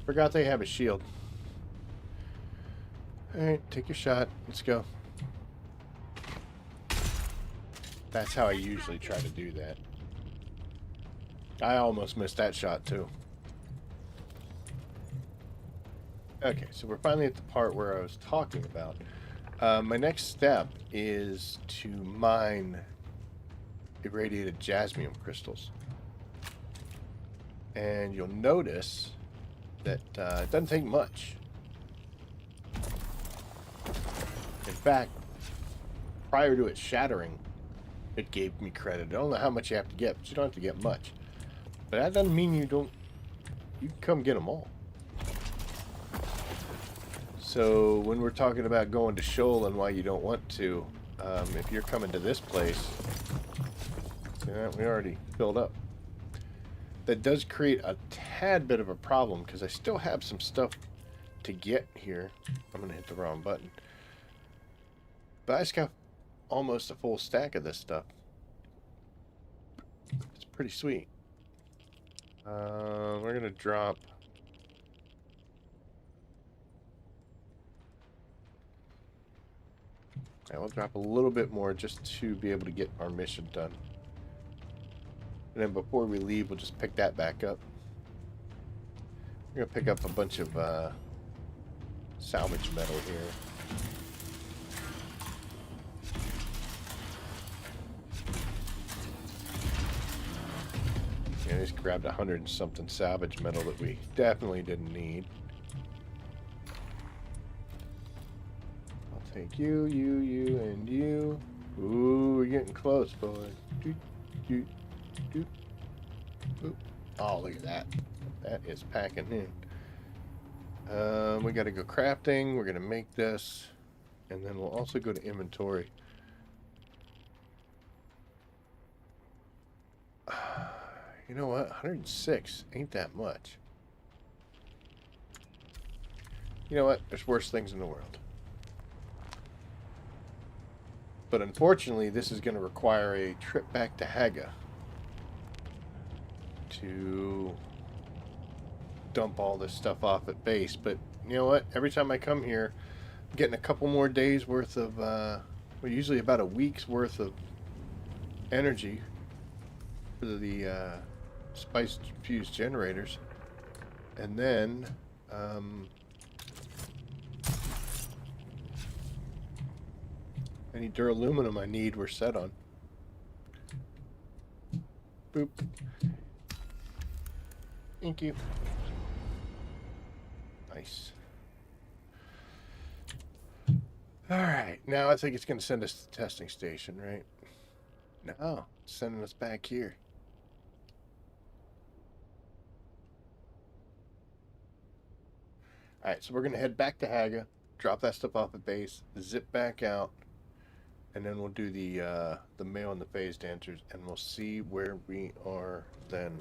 Forgot they have a shield. Alright, take your shot. Let's go. That's how I usually try to do that. I almost missed that shot too. Okay, so we're finally at the part where I was talking about. My next step is to mine irradiated jasmium crystals. And you'll notice that it doesn't take much. In fact, prior to it shattering, it gave me credit. I don't know how much you have to get, but you don't have to get much. But that doesn't mean you don't. You can come get them all. So when we're talking about going to Shoal and why you don't want to, if you're coming to this place, yeah, we already filled up. That does create a tad bit of a problem because I still have some stuff to get here. I'm going to hit the wrong button. But I just got almost a full stack of this stuff. It's pretty sweet. We're going to drop... I will drop a little bit more just to be able to get our mission done. And then before we leave, we'll just pick that back up. We're going to pick up a bunch of salvage metal here. Yeah, I just grabbed 100 and something salvage metal that we definitely didn't need. I'll take you, you, and you. Ooh, we're getting close, boys. Doot, doot, doot. Oop. Oh, look at that. That is packing in. We got to go crafting. We're going to make this. And then we'll also go to inventory. You know what? 106 ain't that much. You know what? There's worse things in the world. But unfortunately, this is going to require a trip back to Haga to dump all this stuff off at base. But you know what? Every time I come here, I'm getting a couple more days worth of, well, usually about a week's worth of energy for the spice fused generators. And then, any duraluminum I need, we're set on. Boop. Thank you. Nice. Alright, now I think it's going to send us to the testing station, right? No, it's sending us back here. Alright, so we're going to head back to Haga, drop that stuff off at base, zip back out, and then we'll do the male and the phase dancers, and we'll see where we are then.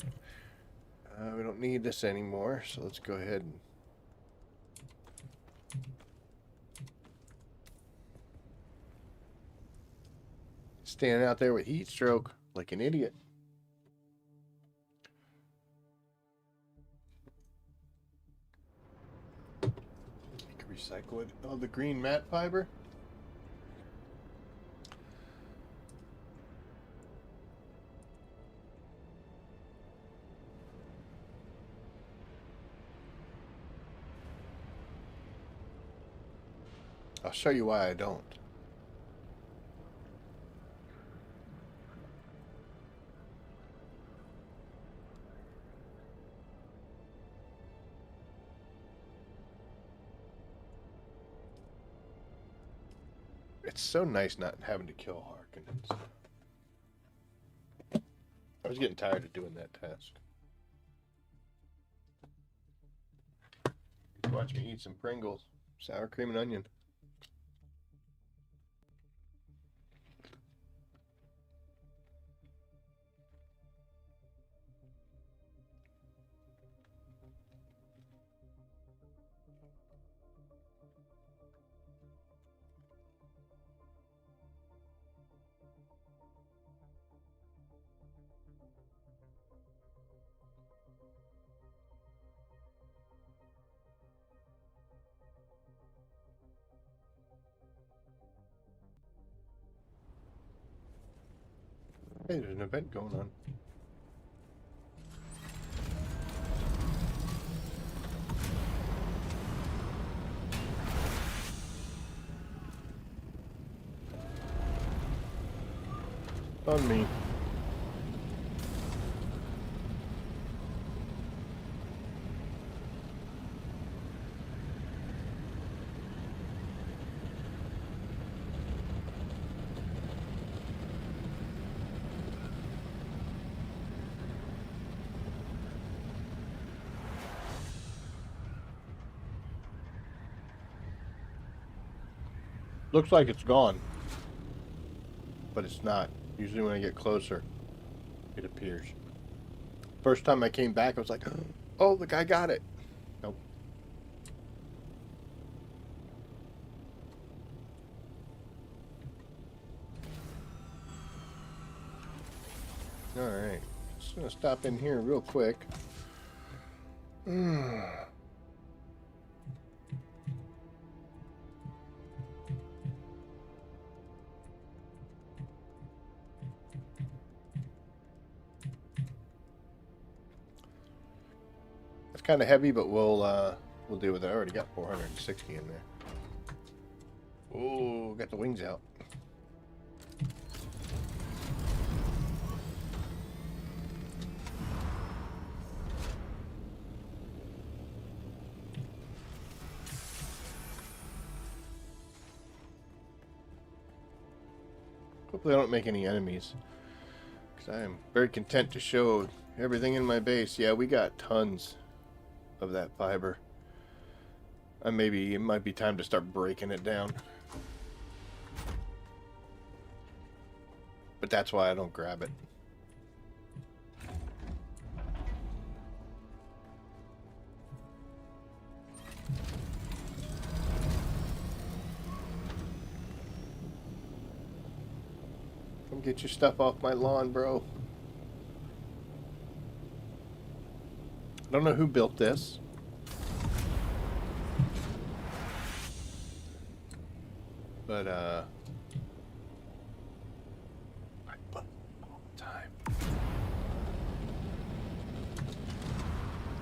We don't need this anymore, so let's go ahead and... Standing out there with heat stroke like an idiot. You can recycle it. Oh, the green matte fiber? I'll show you why I don't. It's so nice not having to kill Harkonnens. I was getting tired of doing that task. Watch me eat some Pringles. Sour cream and onion. Hey, there's an event going on. On me. Looks like it's gone, but it's not. Usually when I get closer, it appears. First time I came back, I was like, oh, the guy got it. Nope. Alright. Just gonna stop in here real quick. It's kind of heavy, but we'll deal with it. I already got 460 in there. Oh, got the wings out. Hopefully I don't make any enemies, because I am very content to show everything in my base. Yeah, we got tons of that fiber. Maybe it might be time to start breaking it down. But that's why I don't grab it. Come get your stuff off my lawn, bro. I don't know who built this. But,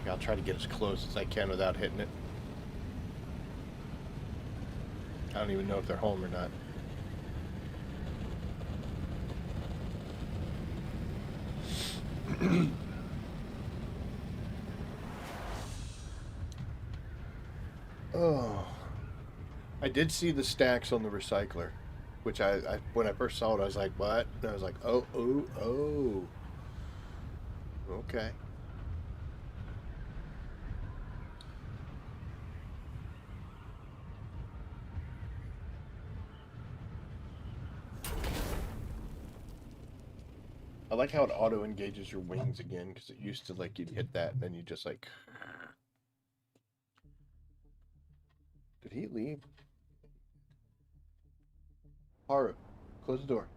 I'll try to get as close as I can without hitting it. I don't even know if they're home or not. Oh, I did see the stacks on the recycler, which I when I first saw it, I was like, what? And I was like, oh, oh, oh. Okay. I like how it auto engages your wings again, because it used to like you'd hit that and then you just like. Did he leave? Haru, close the door.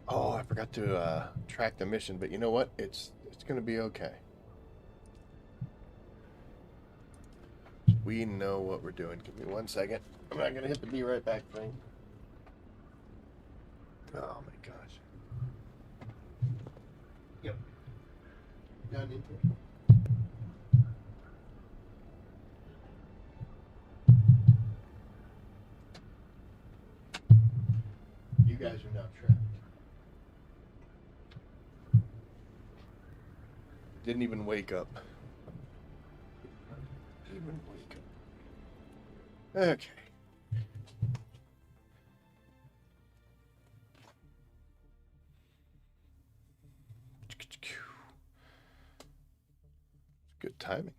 Oh, I forgot to track the mission, but you know what? It's gonna be okay. We know what we're doing. Give me 1 second. I'm not gonna hit the be right back thing. Oh my gosh. Yep. Down in here. You guys are now trapped. Didn't even wake up. Didn't even wake up. Okay. Good timing.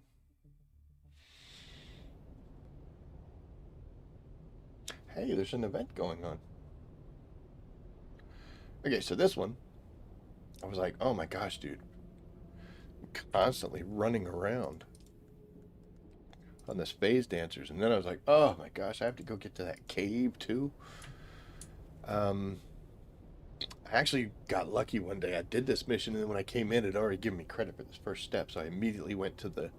Hey, there's an event going on. Okay, so this one, I was like, oh my gosh, dude. I'm constantly running around on this phase dancers. And then I was like, oh my gosh, I have to go get to that cave too. I actually got lucky one day. I did this mission, and then when I came in, it had already given me credit for this first step, so I immediately went to the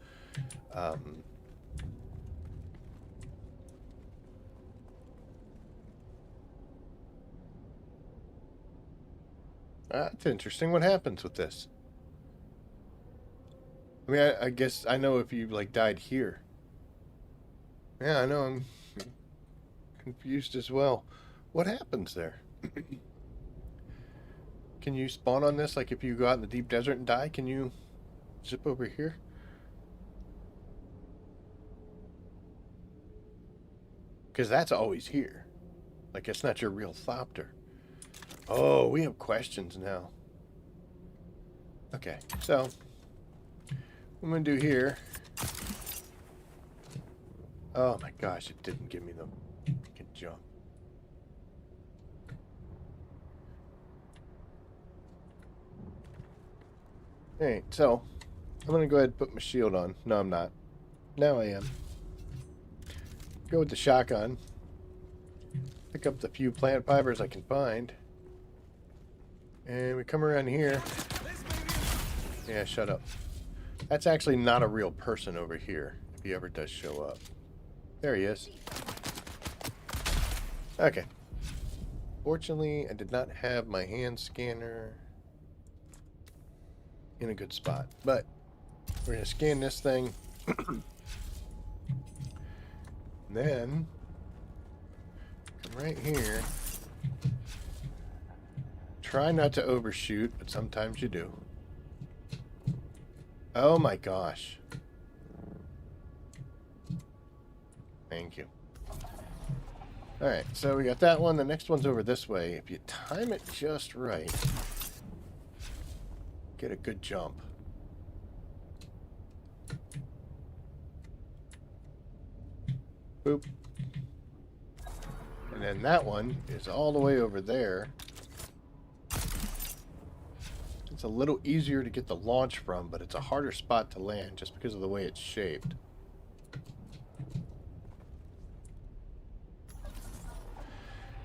that's interesting. What happens with this? I mean, I guess I know if you like died here. Yeah, I know. I'm confused as well. What happens there? Can you spawn on this? Like if you go out in the deep desert and die, can you zip over here? Because that's always here. Like it's not your real thopter. Oh, we have questions now. Okay, so what I'm going to do here Oh my gosh, it didn't give me the freaking jump. Alright, so I'm gonna go ahead and put my shield on. No, I'm not. Now I am. Go with the shotgun. Pick up the few plant fibers I can find. And we come around here. Yeah, shut up. That's actually not a real person over here, if he ever does show up. There he is. Okay. Fortunately, I did not have my hand scanner in a good spot. But we're going to scan this thing. And then come right here. Try not to overshoot, but sometimes you do. Oh my gosh. Thank you. Alright, so we got that one. The next one's over this way. If you time it just right, get a good jump. Boop. And then that one is all the way over there. It's a little easier to get the launch from, but it's a harder spot to land just because of the way it's shaped.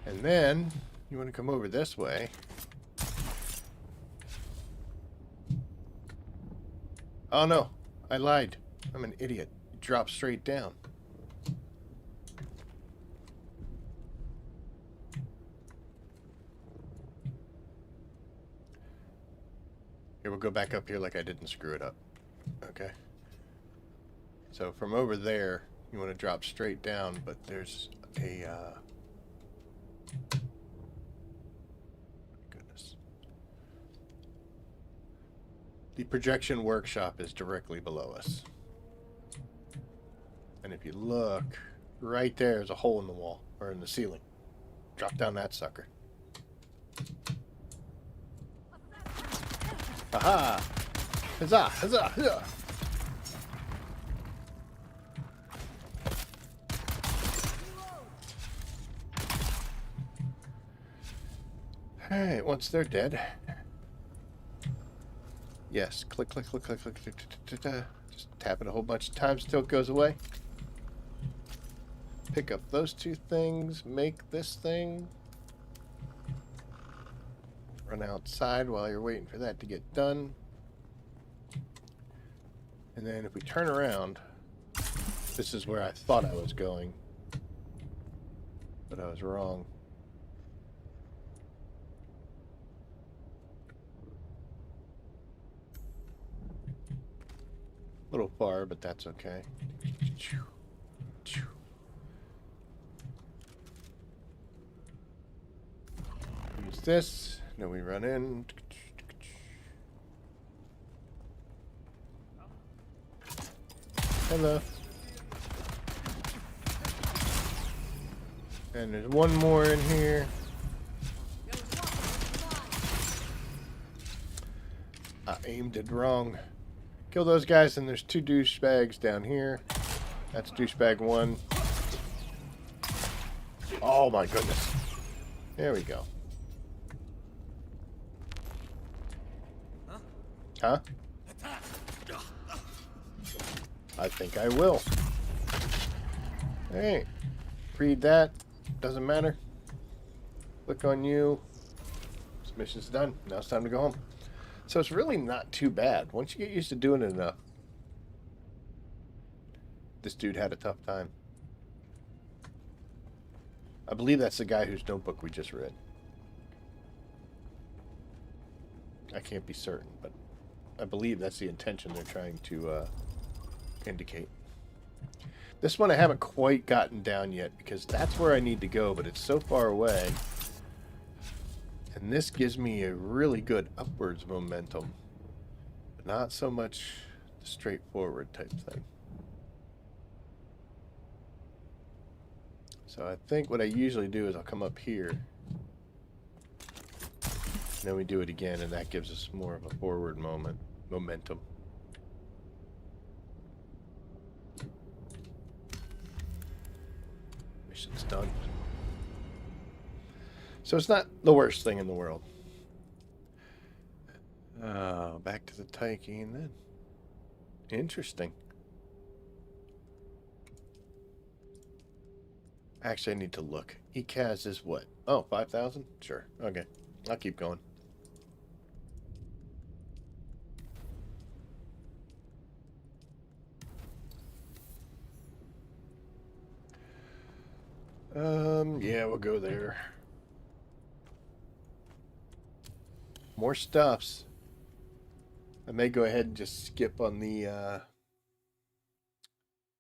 And then you want to come over this way. Oh no, I lied. I'm an idiot. It drops straight down. Here, we'll go back up here like I didn't screw it up. Okay. So from over there, you want to drop straight down, but there's a... goodness. The projection workshop is directly below us. And if you look, right there is a hole in the wall, or in the ceiling. Drop down that sucker. Aha! Huzzah! Huzzah! Huzzah! Alright, once they're dead. Yes, click, click, click, click, click, click, click, click. Just tap it a whole bunch of times till it goes away. Pick up those two things, make this thing. Run outside while you're waiting for that to get done. And then if we turn around, this is where I thought I was going. But I was wrong. A little far, but that's okay. Use this. Then we run in. Hello. And there's one more in here. I aimed it wrong. Kill those guys, and there's two douchebags down here. That's douchebag one. Oh my goodness. There we go. Huh? I think I will. Hey, read that. Doesn't matter. Click on you. This mission's done. Now it's time to go home. So it's really not too bad. Once you get used to doing it enough. This dude had a tough time. I believe that's the guy whose notebook we just read. I can't be certain, but I believe that's the intention they're trying to indicate. This one I haven't quite gotten down yet because that's where I need to go, but it's so far away. And this gives me a really good upwards momentum, but not so much the straightforward type thing. So I think what I usually do is I'll come up here, and then we do it again, and that gives us more of a forward momentum. Mission's done. So it's not the worst thing in the world. Back to the Tykean then. Interesting. Actually, I need to look. ECAS is what? Oh, 5,000? Sure. Okay. I'll keep going. Yeah, we'll go there. More stuffs. I may go ahead and just skip on the,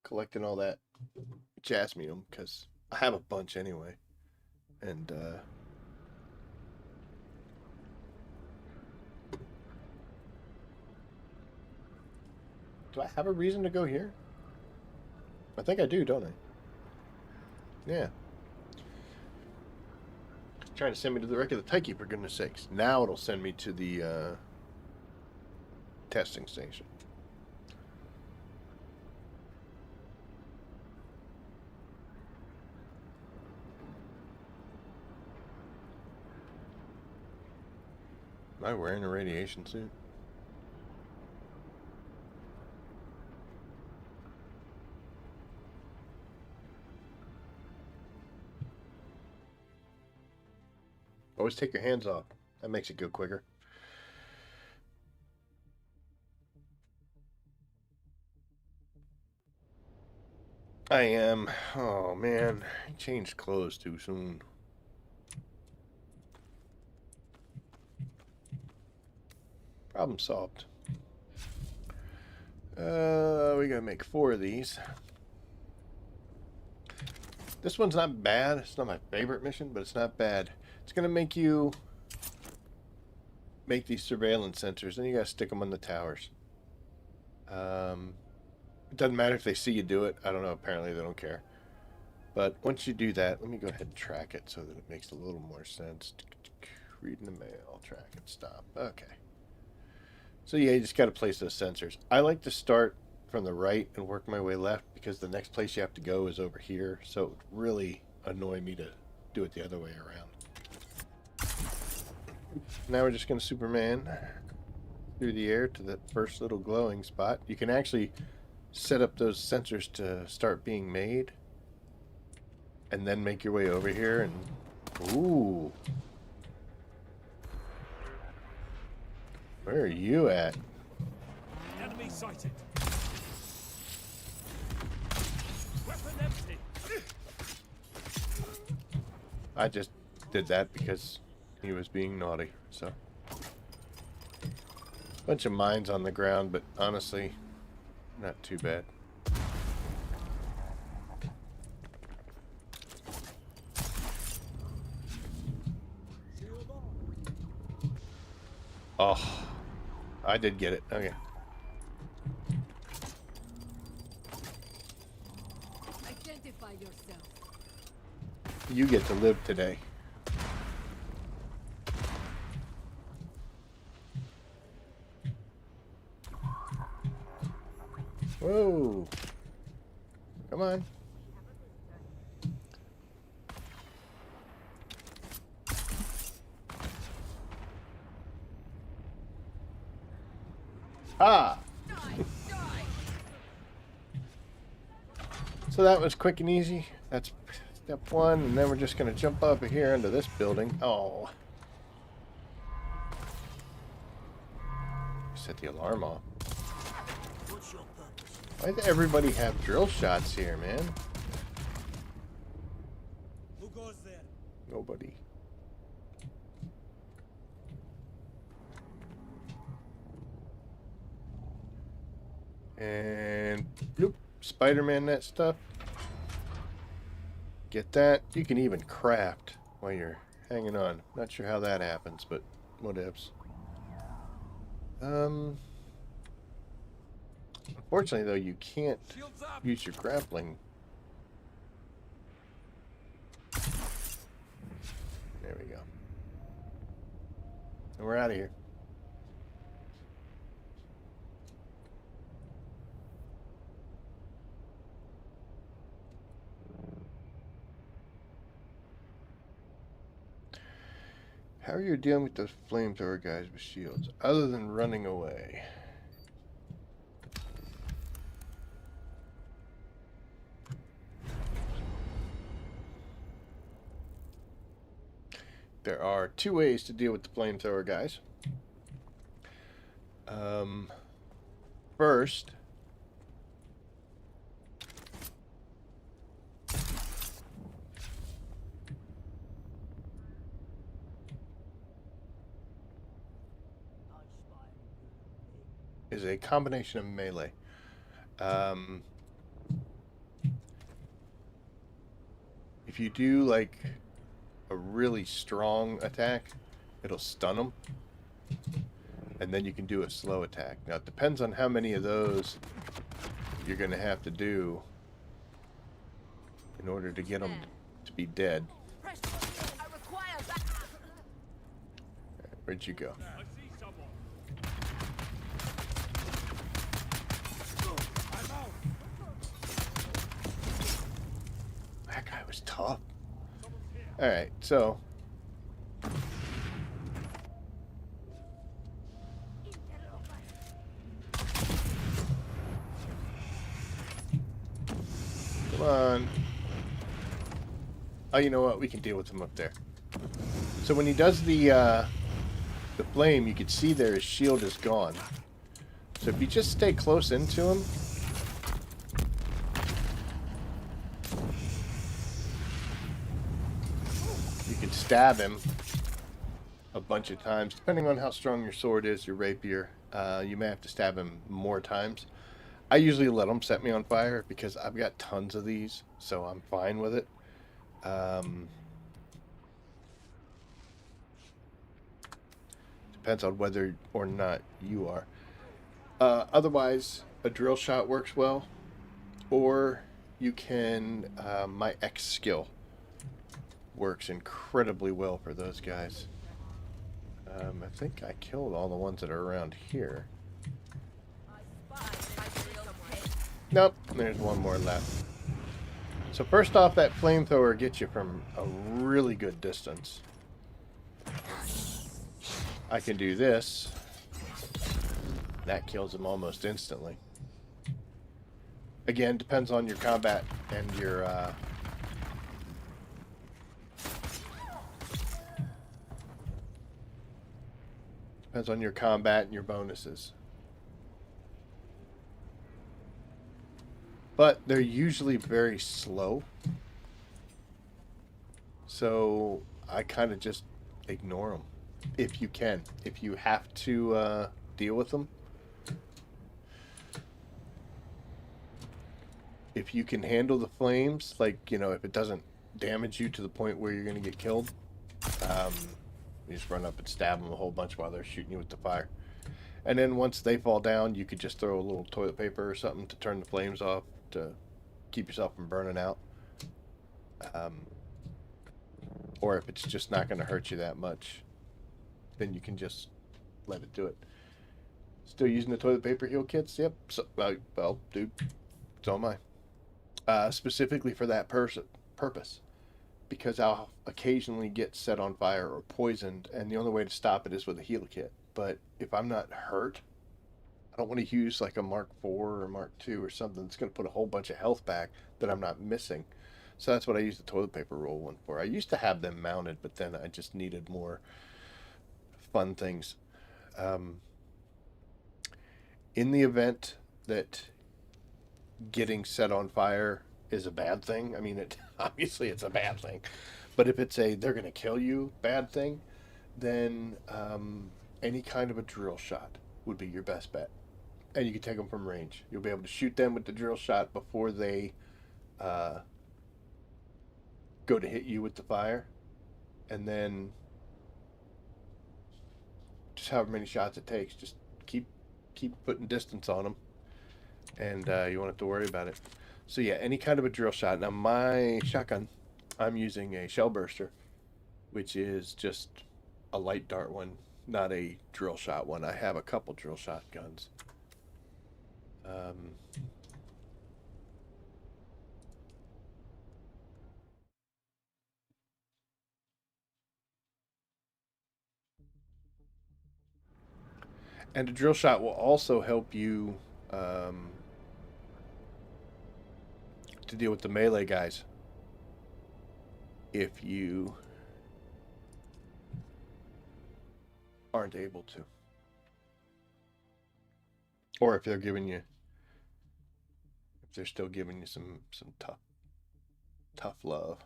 collecting all that jasmium, because I have a bunch anyway. And, do I have a reason to go here? I think I do, don't I? Yeah. Trying to send me to the wreck of the Tyke, for goodness sakes. Now it'll send me to the testing station. Am I wearing a radiation suit? Always take your hands off. That makes it go quicker. I am. Oh, man. I changed clothes too soon. Problem solved. We gotta make 4 of these. This one's not bad. It's not my favorite mission, but it's not bad. It's gonna make you make these surveillance sensors, and you gotta stick them on the towers. It doesn't matter if they see you do it. I don't know. Apparently they don't care. But once you do that, let me go ahead and track it so that it makes a little more sense. Reading the mail, track it, stop. Okay. So yeah, you just got to place those sensors. I like to start from the right and work my way left because the next place you have to go is over here. So it would really annoy me to do it the other way around. Now we're just going to Superman through the air to the first little glowing spot. You can actually set up those sensors to start being made and then make your way over here and ooh, where are you at? Enemy sighted. Weapon empty. I just did that because he was being naughty. So bunch of mines on the ground, but honestly not too bad. Oh, I did get it. Okay. Identify yourself. You get to live today. Whoa. Come on. Ah. So that was quick and easy. That's step 1, and then we're just going to jump up here into this building. Oh. Set the alarm off. Why does everybody have drill shots here, man? Who goes there? Nobody. And bloop, Spider-Man that stuff. Get that. You can even craft while you're hanging on. Not sure how that happens, but whatevs. Unfortunately, though, you can't use your grappling. There we go. And we're out of here. How are you dealing with those flamethrower guys with shields, other than running away? There are two ways to deal with the flamethrower guys. First, is a combination of melee. If you do like a really strong attack, it'll stun them, and then you can do a slow attack. Now it depends on how many of those you're going to have to do in order to get them to be dead. Where'd you go? I see someone. I'm out. That guy was tough. Someone's here. Alright, so come on. Oh, you know what? We can deal with him up there. So when he does the flame, you can see there his shield is gone. So if you just stay close into him, you can stab him a bunch of times, depending on how strong your sword is, your rapier. You may have to stab him more times. I usually let them set me on fire because I've got tons of these, so I'm fine with it. Depends on whether or not you are. Otherwise, a drill shot works well, or you can. My X skill works incredibly well for those guys. I think I killed all the ones that are around here. Nope, there's one more left. So first off, that flamethrower gets you from a really good distance. I can do this. That kills him almost instantly. Again, depends on your combat and your depends on your combat and your bonuses. But they're usually very slow. So I kind of just ignore them. If you can. If you have to deal with them. If you can handle the flames, like, you know, if it doesn't damage you to the point where you're going to get killed, you just run up and stab them a whole bunch while they're shooting you with the fire. And then once they fall down, you could just throw a little toilet paper or something to turn the flames off to keep yourself from burning out. Or if it's just not going to hurt you that much, then you can just let it do it. Still using the toilet paper heal kits? Yep. So, well, dude, so am I. Specifically for that purpose. Because I'll occasionally get set on fire or poisoned, and the only way to stop it is with a heal kit. But if I'm not hurt, I don't want to use like a Mark IV or Mark II or something that's going to put a whole bunch of health back that I'm not missing. So that's what I use the toilet paper roll one for. I used to have them mounted, but then I just needed more fun things. In the event that getting set on fire is a bad thing, I mean, it obviously it's a bad thing, but if it's a they're going to kill you bad thing, then any kind of a drill shot would be your best bet. And you can take them from range. You'll be able to shoot them with the drill shot before they go to hit you with the fire. And then just however many shots it takes, just keep putting distance on them. And you won't have to worry about it. So yeah, any kind of a drill shot. Now my shotgun, I'm using a shell burster, which is just a light dart one, not a drill shot one. I have a couple drill shot guns. And a drill shot will also help you to deal with the melee guys if you aren't able to. Or if they're giving you, if they're still giving you some tough love.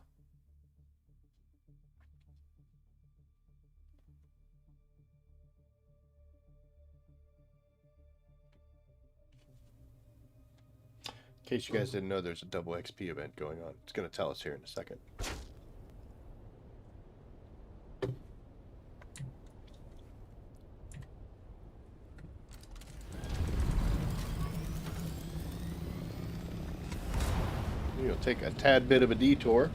In case you guys didn't know, there's a double XP event going on. It's going to tell us here in a second. You'll take a tad bit of a detour.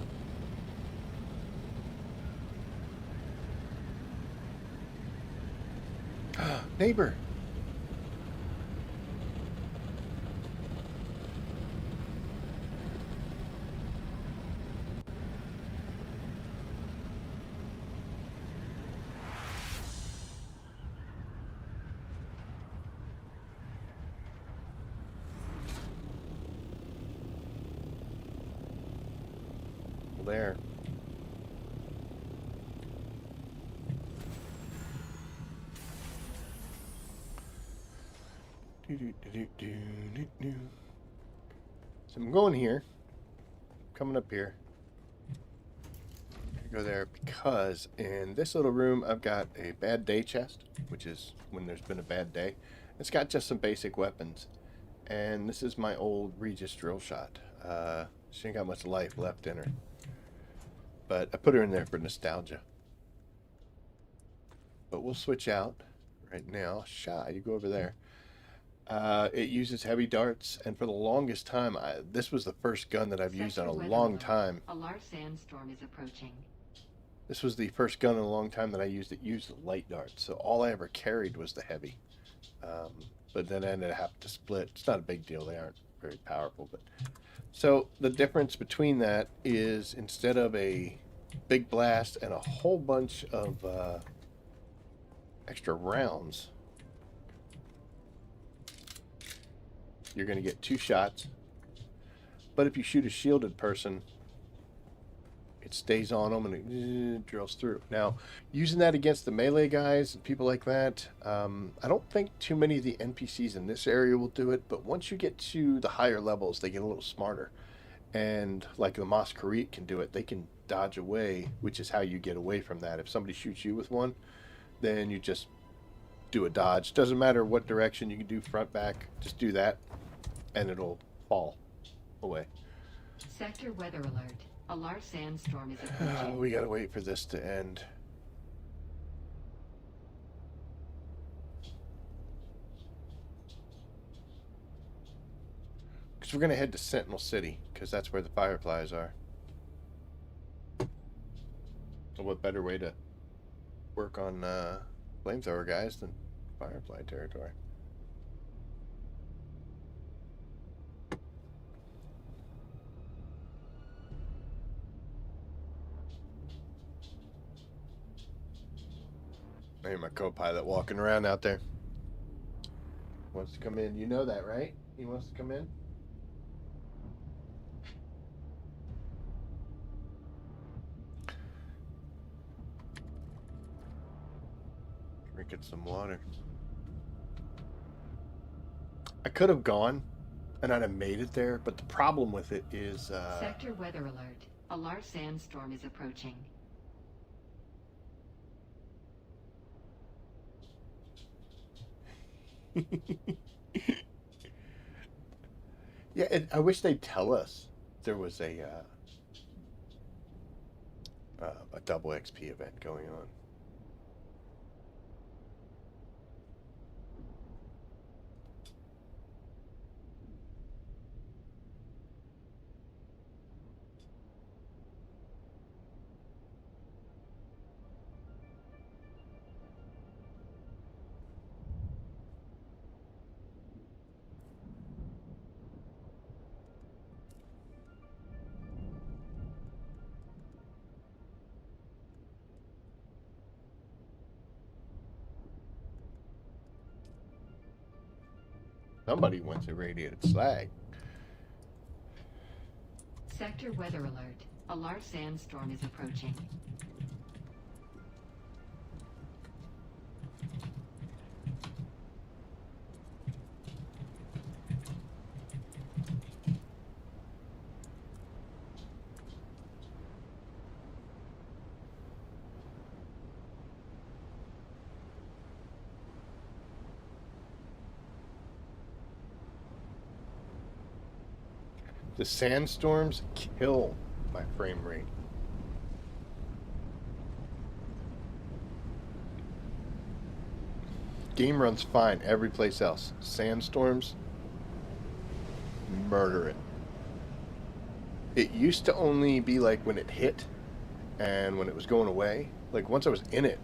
Neighbor. There. So I'm going here. Coming up here. Go there because in this little room I've got a bad day chest, which is when there's been a bad day. It's got just some basic weapons. And this is my old Regis drill shot. She ain't got much life left in her. But I put her in there for nostalgia. But we'll switch out right now. Shy, you go over there. It uses heavy darts, and for the longest time, this was the first gun that I've used in a long time. A large sandstorm is approaching. This was the first gun in a long time that I used that used the light darts, so all I ever carried was the heavy. But then I ended up having to split. It's not a big deal. They aren't very powerful, but so the difference between that is instead of a big blast and a whole bunch of extra rounds, you're going to get 2 shots. But if you shoot a shielded person, it stays on them and it drills through. Now, using that against the melee guys and people like that, I don't think too many of the NPCs in this area will do it, but once you get to the higher levels, they get a little smarter. And like the Masquerade can do it, they can dodge away, which is how you get away from that. If somebody shoots you with one, then you just do a dodge. Doesn't matter what direction, you can do front, back, just do that, and it'll fall away. Sector weather alert. A large sandstorm is approaching. We gotta wait for this to end. Because we're gonna head to Sentinel City, because that's where the Fireflies are. So what better way to work on flamethrower guys than Firefly territory? I hear my co-pilot walking around out there. Wants to come in. You know that, right? He wants to come in. Drinking some water. I could have gone and I'd have made it there, but the problem with it is Sector weather alert. A large sandstorm is approaching. yeah, I wish they'd tell us there was a double XP event going on. Somebody wants irradiated slag. Sector weather alert. A large sandstorm is approaching. The sandstorms kill my frame rate. Game runs fine every place else. Sandstorms, murder it. It used to only be like when it hit and when it was going away. Like once I was in it,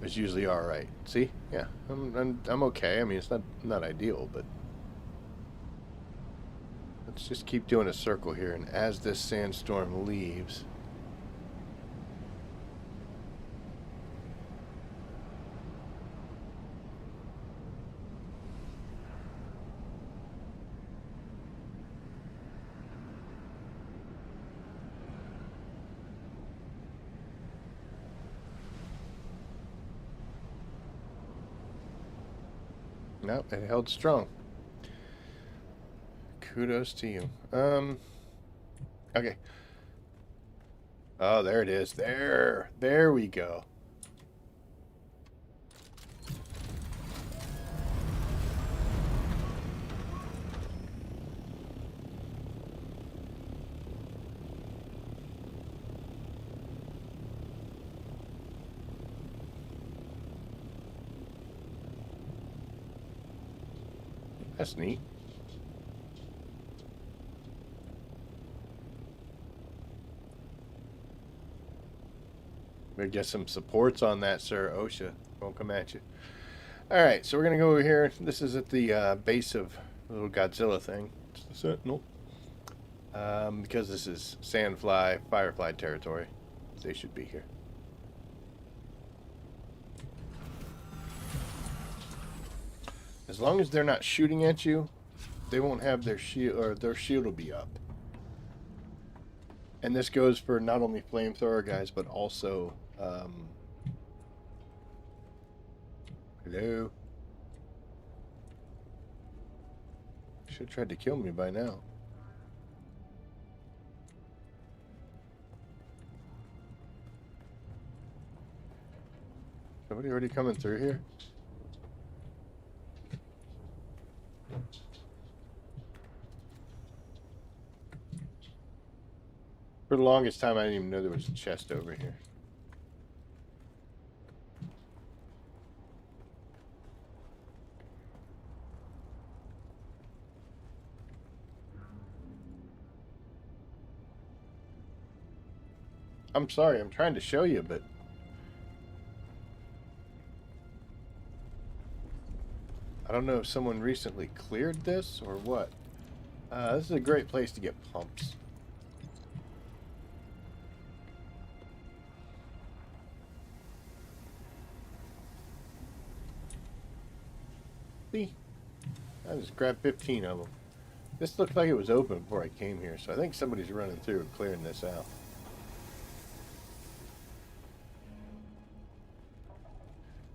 it was usually all right. See, yeah, I'm okay. I mean, it's not ideal, but let's just keep doing a circle here. And as this sandstorm leaves, nope, it held strong. Kudos to you. Okay. Oh, there it is. There we go. That's neat. Better get some supports on that, sir. OSHA won't come at you. Alright, so we're going to go over here. This is at the base of the little Godzilla thing. It's the Sentinel. Because this is Sandfly, Firefly territory. They should be here. As long as they're not shooting at you, they won't have their shield, or their shield will be up. And this goes for not only flamethrower guys, but also, hello? Should have tried to kill me by now. Somebody already coming through here? For the longest time, I didn't even know there was a chest over here. I'm sorry, I'm trying to show you, but I don't know if someone recently cleared this or what. This is a great place to get pumps. See? I just grabbed 15 of them. This looked like it was open before I came here, so I think somebody's running through and clearing this out.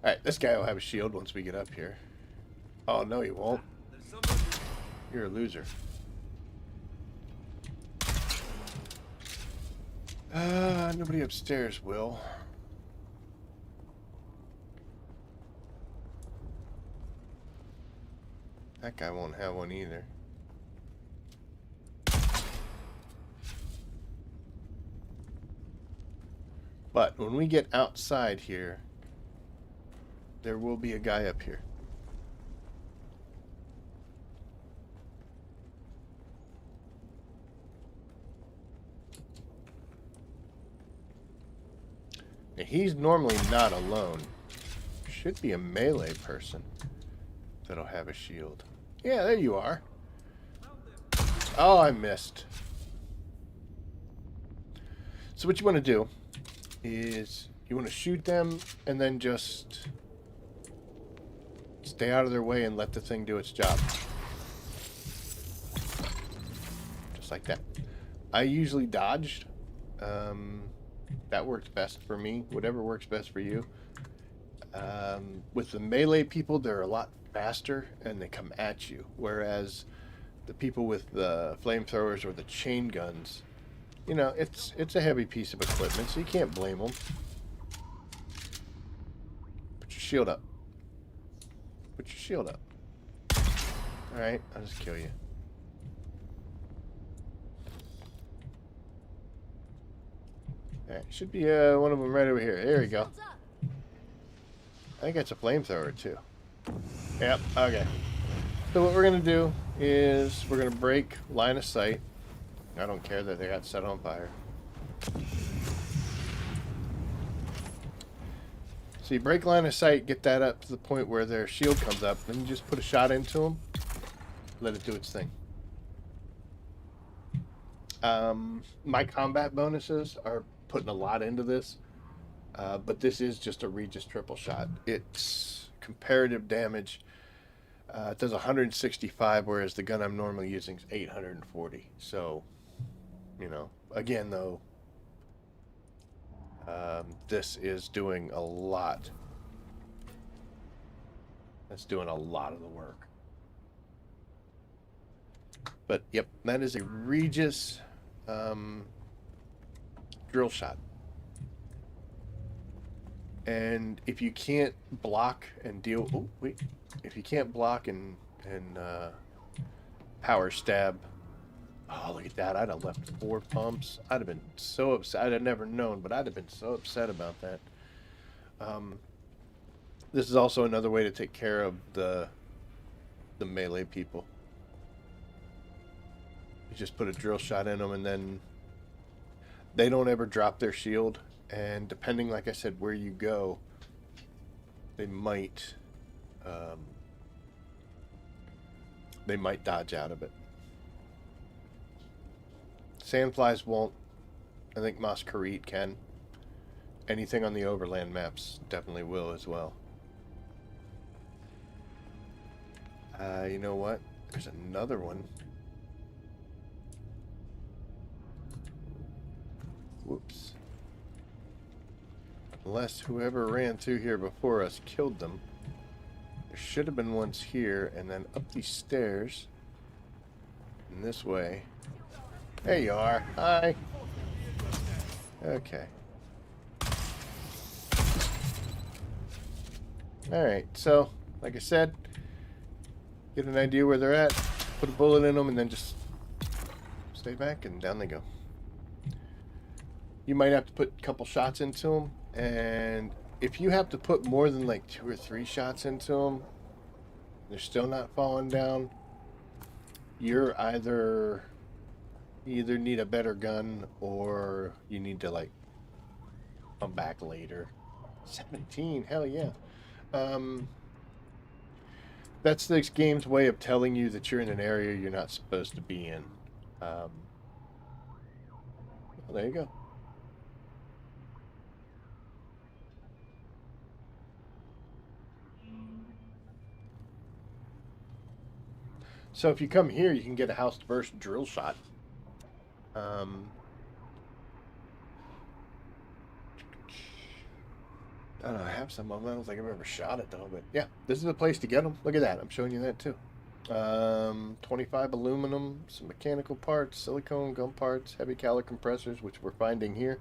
Alright, this guy will have a shield once we get up here. Oh, no, he won't. You're a loser. Nobody upstairs will. That guy won't have one either. But when we get outside here, there will be a guy up here. Now, he's normally not alone. Should be a melee person that'll have a shield. Yeah, there you are. Oh, I missed. So what you want to do is you want to shoot them and then just stay out of their way and let the thing do its job. just like that. I usually dodged. That works best for me. Whatever works best for you. With the melee people, they're a lot faster and they come at you. Whereas the people with the flamethrowers or the chain guns, you know, it's a heavy piece of equipment, so you can't blame them. Put your shield up. Put your shield up. Alright, I'll just kill you. Alright, should be one of them right over here. There we go. I think that's a flamethrower too. Yep, okay. So what we're going to do is we're going to break line of sight. I don't care that they got set on fire. So you break line of sight, get that up to the point where their shield comes up, then you just put a shot into them, let it do its thing. My combat bonuses are putting a lot into this, but this is just a Regis triple shot. It's comparative damage. It does 165, whereas the gun I'm normally using is 840. So, you know, again though, this is doing a lot. That's doing a lot of the work. But yep, that is a Regis drill shot. And if you can't block and deal, oh wait, if you can't block and power stab, oh look at that! I'd have left 4 pumps. I'd have been so upset. I'd have never known, but I'd have been so upset about that. This is also another way to take care of the melee people. You just put a drill shot in them, and then they don't ever drop their shield. And depending, like I said, where you go, they might dodge out of it. Sandflies won't. I think Masquerade can. Anything on the overland maps definitely will as well. You know what? There's another one. Whoops. Unless whoever ran through here before us killed them. There should have been ones here, and then up these stairs. And this way. There you are. Hi. Okay. Alright, so, like I said, get an idea where they're at, put a bullet in them, and then just stay back, and down they go. You might have to put a couple shots into them, and if you have to put more than like 2 or 3 shots into them, they're still not falling down, you either need a better gun, or you need to like come back later. 17, hell yeah. That's this game's way of telling you that you're in an area you're not supposed to be in. Well, there you go. So if you come here, you can get a house burst drill shot. I don't know, I have some of them. I don't think I've ever shot it though, but yeah, this is the place to get them. Look at that. I'm showing you that too. 25 aluminum, some mechanical parts, silicone gun parts, heavy caliber compressors, which we're finding here.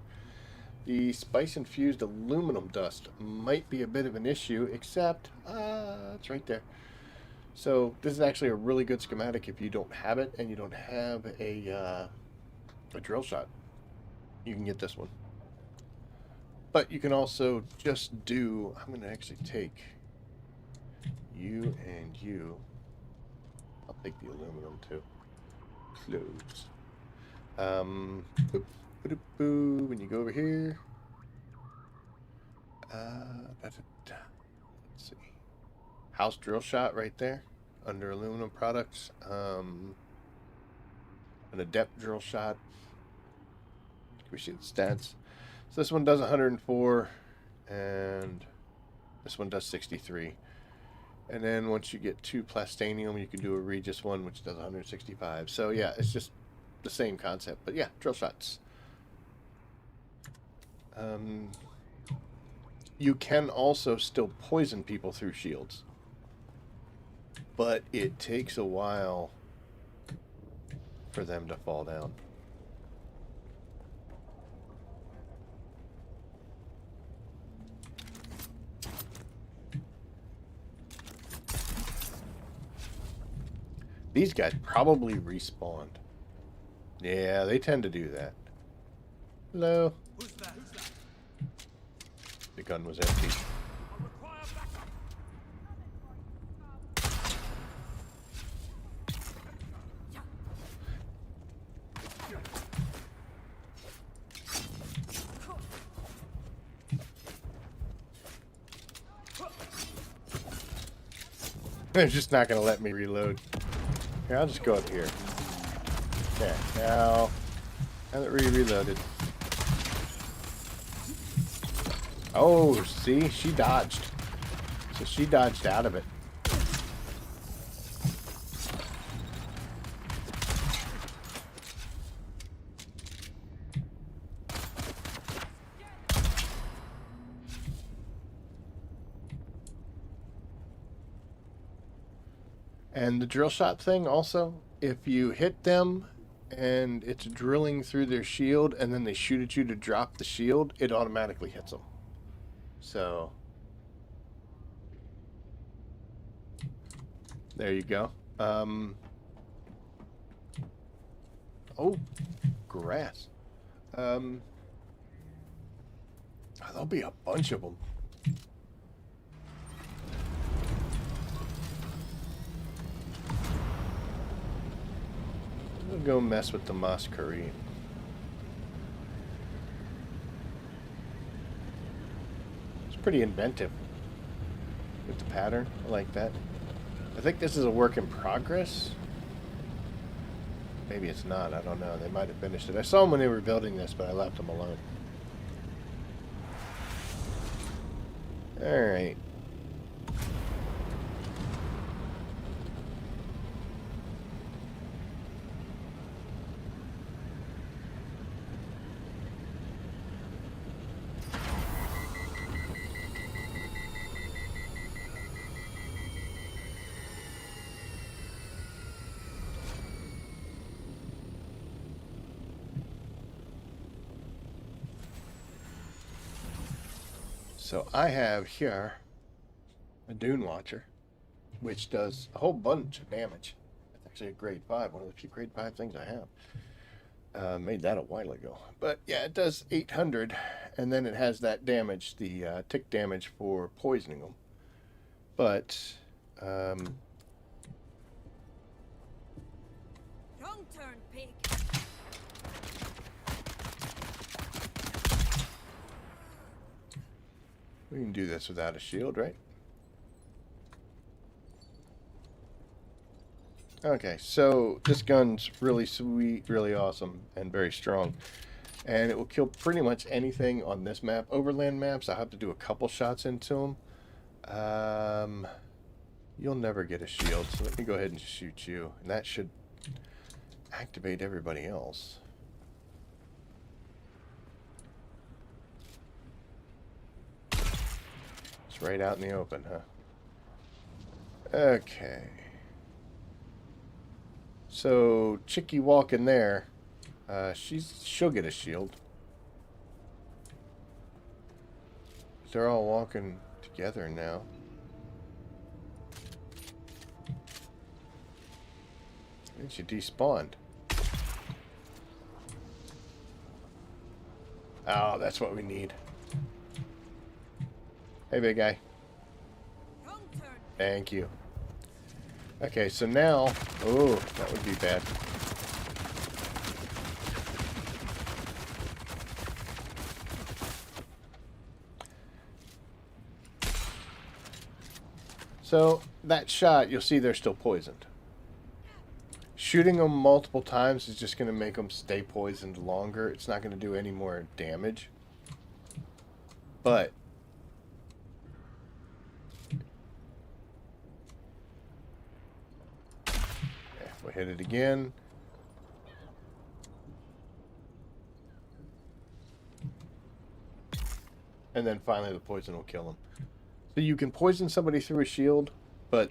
The spice-infused aluminum dust might be a bit of an issue, except it's right there. So this is actually a really good schematic if you don't have it and you don't have a drill shot. You can get this one. But you can also just do, I'm going to actually take you and you. I'll take the aluminum too. Close. When you go over here, let's see. House drill shot right there under aluminum products. An adept drill shot. Can we see the stats? So this one does 104, and this one does 63. And then once you get to plastanium, you can do a Regis one, which does 165. So yeah, it's just the same concept. But yeah, drill shots. You can also still poison people through shields, but it takes a while for them to fall down. These guys probably respawned. Yeah, they tend to do that. Hello. Who's that? Who's that? The gun was empty. I require backup. They're just not going to let me reload. Here, I'll just go up here. Yeah, now that we reloaded. Oh, see? She dodged. So she dodged out of it. And the drill shot thing also, if you hit them and it's drilling through their shield and then they shoot at you to drop the shield, it automatically hits them. So there you go. Oh, grass. There'll be a bunch of them. We'll go mess with the masquerade. It's pretty inventive with the pattern. I like that. I think this is a work in progress. Maybe it's not. I don't know. They might have finished it. I saw them when they were building this, but I left them alone. Alright. So I have here a Dune Watcher, which does a whole bunch of damage. It's actually a grade 5, one of the few grade 5 things I have. Made that a while ago. But yeah, it does 800, and then it has that damage, the tick damage for poisoning them. But, Wrong turn, pig. we can do this without a shield, right? Okay, so this gun's really sweet, really awesome, and very strong. And it will kill pretty much anything on this map. Overland maps, I'll have to do a couple shots into them. You'll never get a shield, so let me go ahead and shoot you. And that should activate everybody else. It's right out in the open, huh? Okay. So, Chickie walking there, she'll get a shield. They're all walking together now. And she despawned. Oh, that's what we need. Hey, big guy. Wrong turn. Thank you. Okay, so now... Oh, that would be bad. So, that shot, you'll see they're still poisoned. Shooting them multiple times is just going to make them stay poisoned longer. It's not going to do any more damage. But... we'll hit it again. and then finally the poison will kill them. So you can poison somebody through a shield, but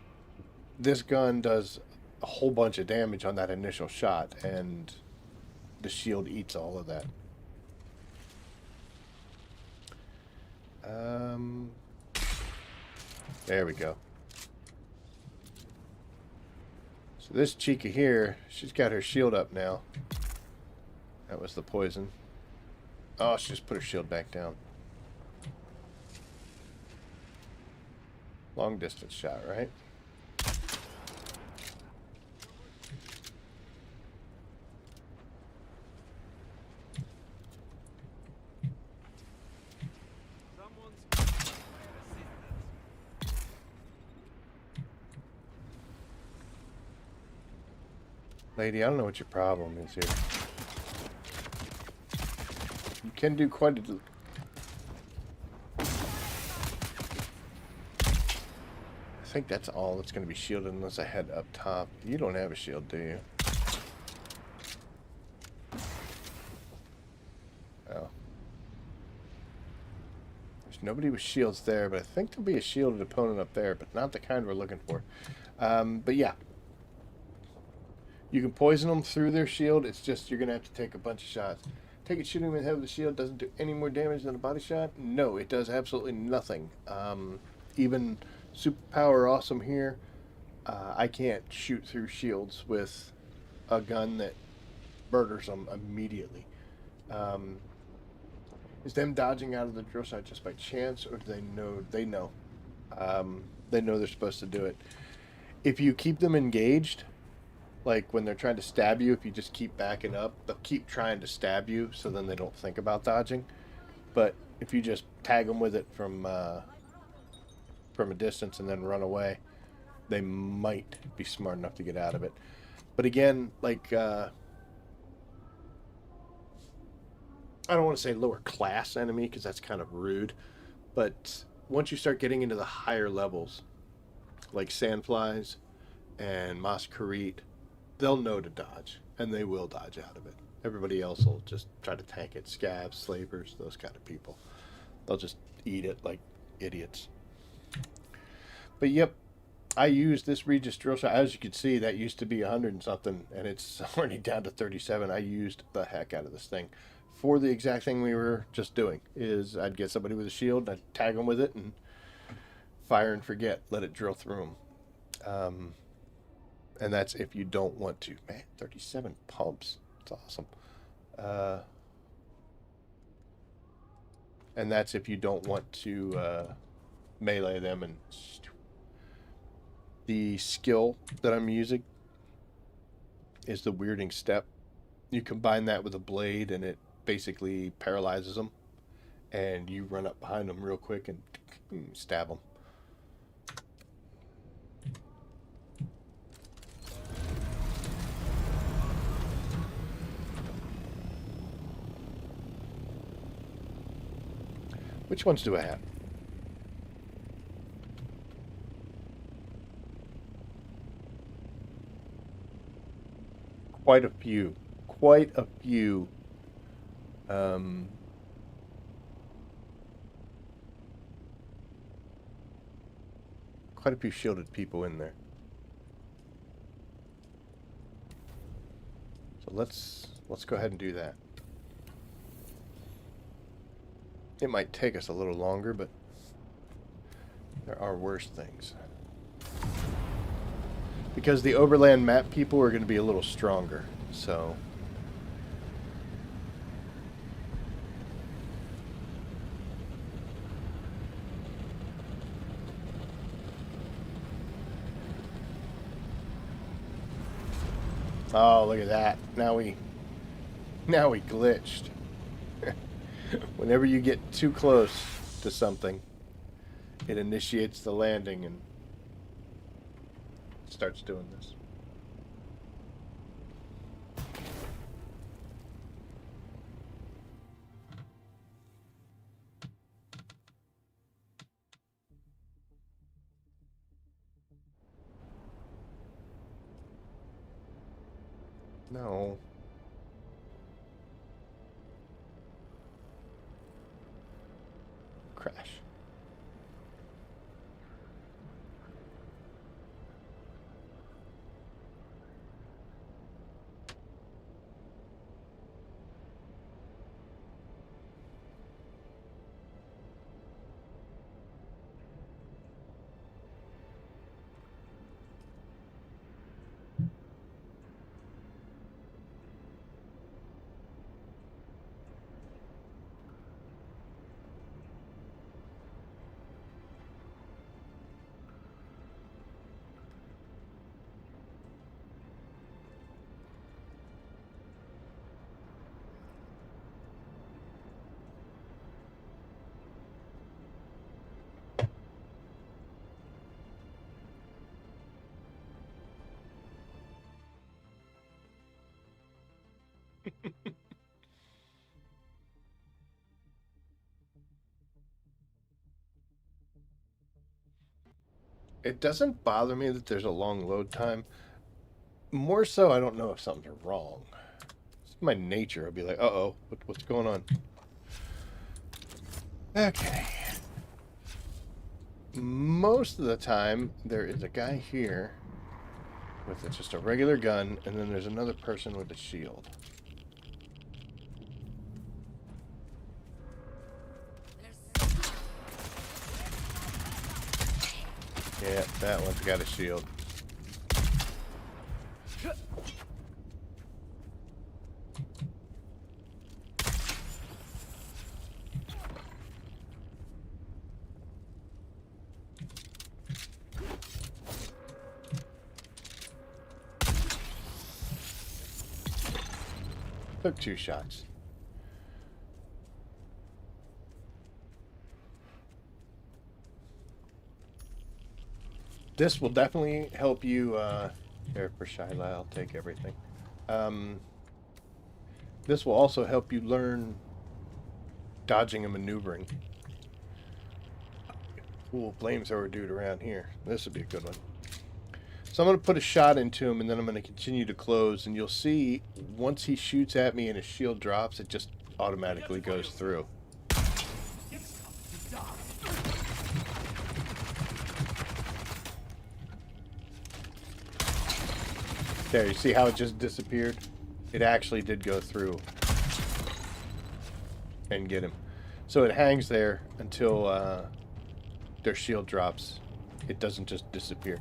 this gun does a whole bunch of damage on that initial shot, and the shield eats all of that. There we go. So this chica here, she's got her shield up now. That was the poison. Oh, she just put her shield back down. Long distance shot, right? Lady, I don't know what your problem is here. You can do quite a... I think that's all that's going to be shielded unless I head up top. You don't have a shield, do you? Oh. There's nobody with shields there, but I think there'll be a shielded opponent up there, but not the kind we're looking for. But yeah. You can poison them through their shield. It's just you're going to have to take a bunch of shots. Take it shooting them in the head with the shield doesn't do any more damage than a body shot? No, it does absolutely nothing. Even superpower awesome here, I can't shoot through shields with a gun that murders them immediately. Is them dodging out of the drill shot just by chance, or do they know? They know. They know they're supposed to do it. If you keep them engaged, like when they're trying to stab you, if you just keep backing up, they'll keep trying to stab you, so then they don't think about dodging. But if you just tag them with it from a distance and then run away, they might be smart enough to get out of it. But again, like, I don't want to say lower class enemy, because that's kind of rude. But once you start getting into the higher levels, like sandflies and masquerade, they'll know to dodge, and they will dodge out of it. Everybody else will just try to tank it. Scabs, slavers, those kind of people. They'll just eat it like idiots. But yep, I used this Regis drill shot. As you can see, that used to be 100 and something, and it's already down to 37. I used the heck out of this thing for the exact thing we were just doing. Is I'd get somebody with a shield, I'd tag them with it, and fire and forget. Let it drill through them. And that's if you don't want to. Man, 37 pumps. That's awesome. And that's if you don't want to melee them. And the skill that I'm using is the weirding step. You combine that with a blade, and it basically paralyzes them. And you run up behind them real quick and stab them. Which ones do I have? Quite a few. Quite a few. Quite a few shielded people in there. So let's go ahead and do that. It might take us a little longer, but there are worse things. Because the overland map people are going to be a little stronger, so... Oh, look at that. Now we glitched. Whenever you get too close to something, it initiates the landing and starts doing this. No. crash. It doesn't bother me that there's a long load time. More so, I don't know if something's wrong. It's my nature. I'll be like, uh-oh, what's going on? Okay. Most of the time, there is a guy here with just a regular gun, and then there's another person with a shield. Yeah, that one's got a shield. Took 2 shots. This will definitely help you, here for Shyla, I'll take everything. This will also help you learn dodging and maneuvering. Cool flamethrower dude around here. This would be a good one. So I'm going to put a shot into him, and then I'm going to continue to close, and you'll see once he shoots at me and his shield drops, it just automatically goes through. There, you see how it just disappeared? It actually did go through and get him. So it hangs there until their shield drops. It doesn't just disappear.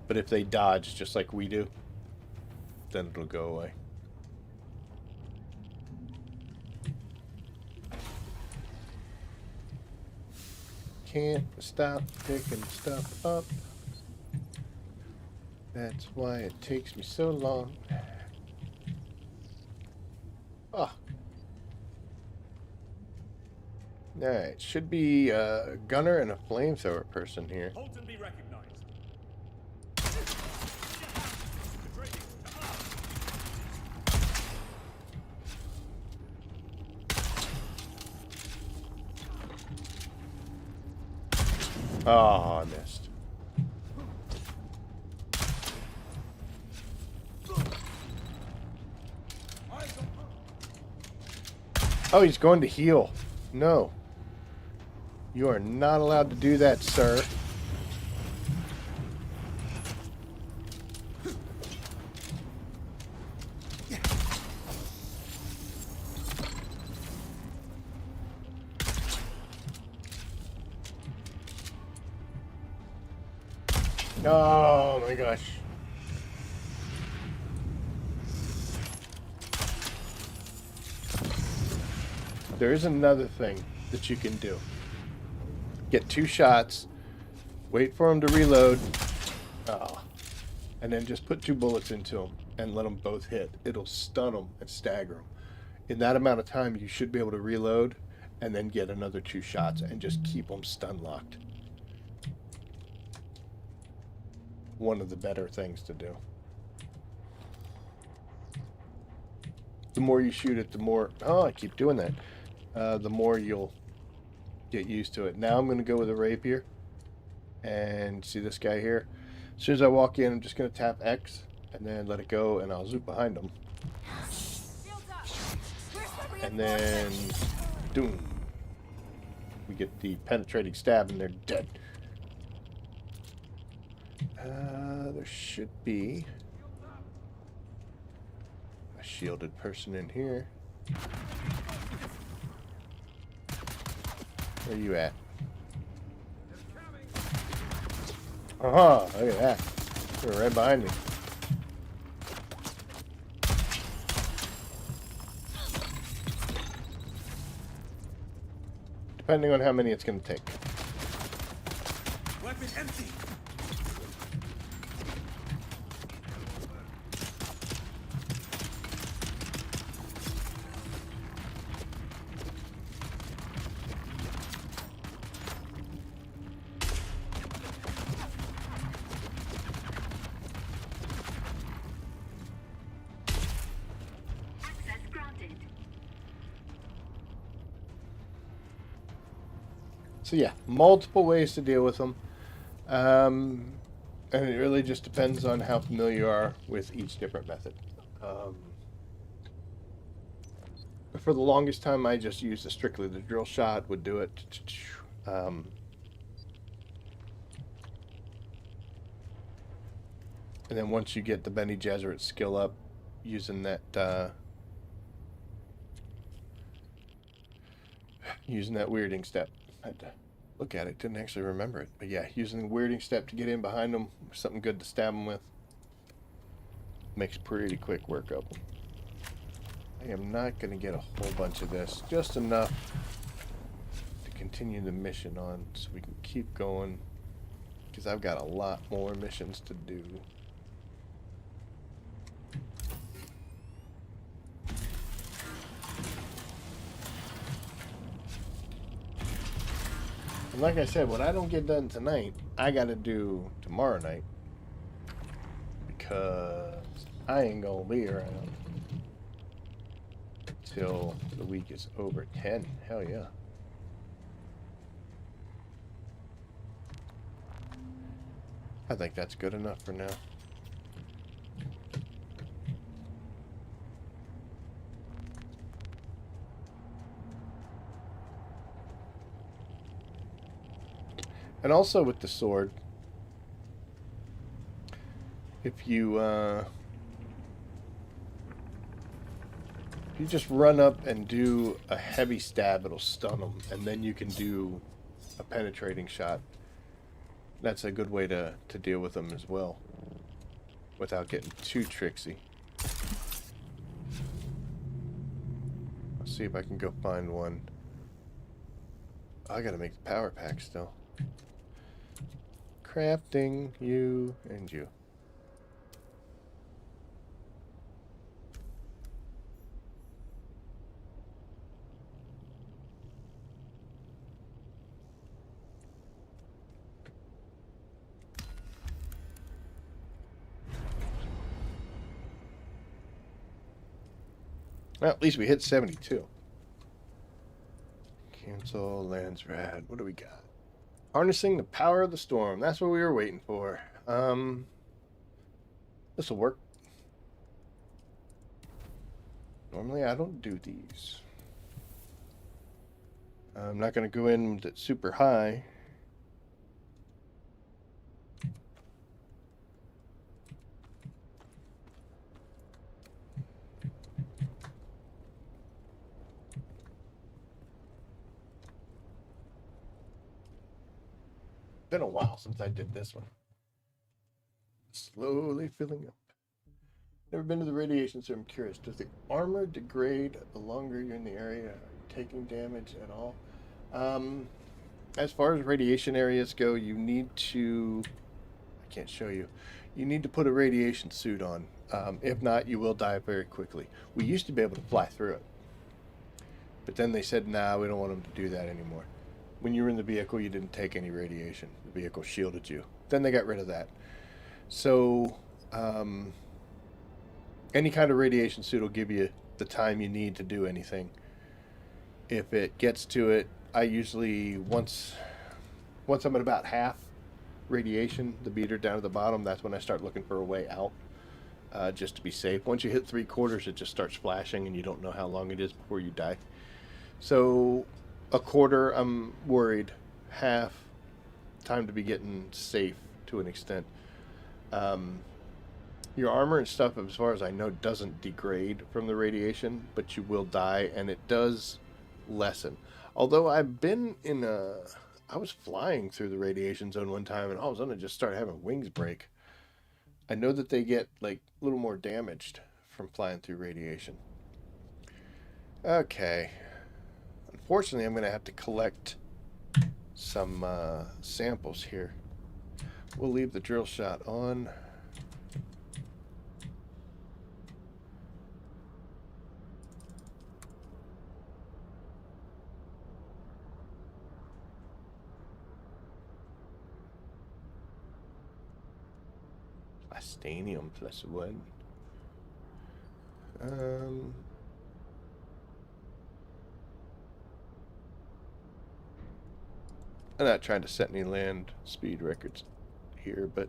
But if they dodge just like we do, then it'll go away. Can't stop picking stuff up. That's why it takes me so long. Oh. Alright, should be a gunner and a flamethrower person here. Holton be recognized. Oh, I missed. Oh, he's going to heal. No. You are not allowed to do that, sir. Oh my gosh. There is another thing that you can do. Get 2 shots, wait for him to reload, and then just put 2 bullets into him and let them both hit. It'll stun them and stagger them. In that amount of time, you should be able to reload and then get another 2 shots and just keep them stun locked. One of the better things to do. The more you shoot it, the more... Oh, I keep doing that. The more you'll get used to it. Now I'm going to go with a rapier. And see this guy here? As soon as I walk in, I'm just going to tap X and then let it go, and I'll zoop behind him. And then... Dune. we get the penetrating stab and they're dead. There should be a shielded person in here. Where you at? Uh-huh, look at that. They're right behind me. Depending on how many it's going to take. Weapon empty. Access granted. So yeah, multiple ways to deal with them. And it really just depends on how familiar you are with each different method. For the longest time, I just used strictly the drill shot, would do it. And then once you get the Bene Gesserit skill up, using that weirding step. I had to look at it, didn't actually remember it. But yeah, using the weirding step to get in behind them, something good to stab them with. Makes pretty quick work of them. I am not going to get a whole bunch of this, just enough to continue the mission on so we can keep going, because I've got a lot more missions to do. And like I said, what I don't get done tonight, I got to do tomorrow night, because I ain't going to be around till the week is over 10. Hell yeah. I think that's good enough for now. And also with the sword, if you just run up and do a heavy stab, it'll stun them, and then you can do a penetrating shot. That's a good way to deal with them as well, without getting too tricksy. Let's see if I can go find one. I gotta make the power pack still. Crafting, you and you. Well, at least we hit 72. Cancel, lands rad. What do we got? Harnessing the power of the storm. That's what we were waiting for. This'll work. Normally I don't do these. I'm not going to go in with it super high. Been a while since I did this one. Slowly filling up. Never been to the radiation, so I'm curious. Does the armor degrade the longer you're in the area? Are you taking damage at all? As far as radiation areas go, you need to... I can't show you. You need to put a radiation suit on. If not, you will die very quickly. We used to be able to fly through it. But then they said, nah, we don't want them to do that anymore. When you were in the vehicle, you didn't take any radiation. The vehicle shielded you. Then they got rid of that. So, any kind of radiation suit will give you the time you need to do anything. If it gets to it, I usually, once I'm at about half radiation, the meter down at the bottom, that's when I start looking for a way out, just to be safe. Once you hit 3/4, it just starts flashing and you don't know how long it is before you die. So A quarter, I'm worried. Half, time to be getting safe to an extent. Um, your armor and stuff, as far as I know, doesn't degrade from the radiation, but you will die, and it does lessen. Although I've been in a... I was flying through the radiation zone one time, and all of a sudden I just started having wings break. I know that they get, like, a little more damaged from flying through radiation. Okay. Unfortunately, I'm going to have to collect some samples here. We'll leave the drill shot on. Plastanium +1. I'm not trying to set any land speed records here, but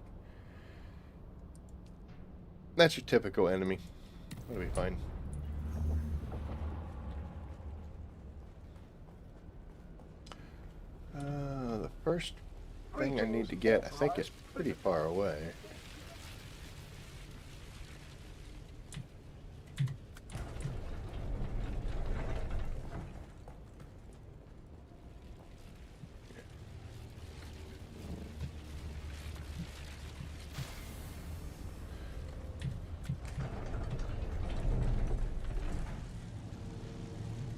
that's your typical enemy. That'll be fine. The first thing I need to get, I think, is pretty far away.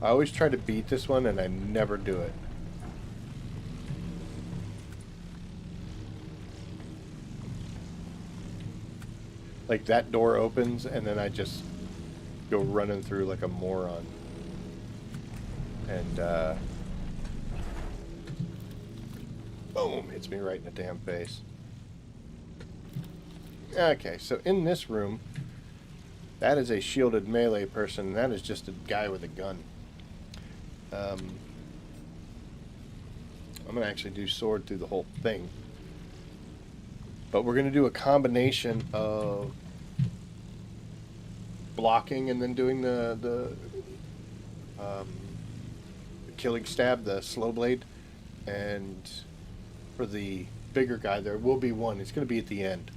I always try to beat this one, and I never do it. Like, that door opens, and then I just go running through like a moron. And, boom, hits me right in the damn face. Okay, so in this room, that is a shielded melee person, and that is just a guy with a gun. I'm going to actually do sword through the whole thing. But we're going to do a combination of blocking and then doing the killing stab, the slow blade. And for the bigger guy, there will be one. It's going to be at the end.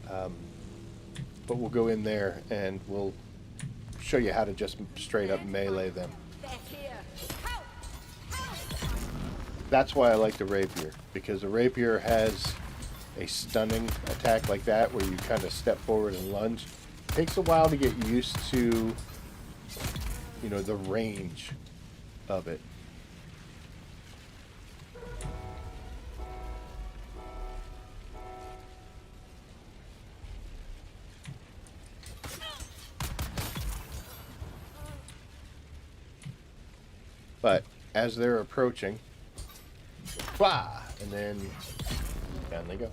But we'll go in there and we'll show you how to just straight up melee them. That's why I like the rapier, because the rapier has a stunning attack like that where you kind of step forward and lunge. It takes a while to get used to, you know, the range of it. But as they're approaching, wah, and then down they go.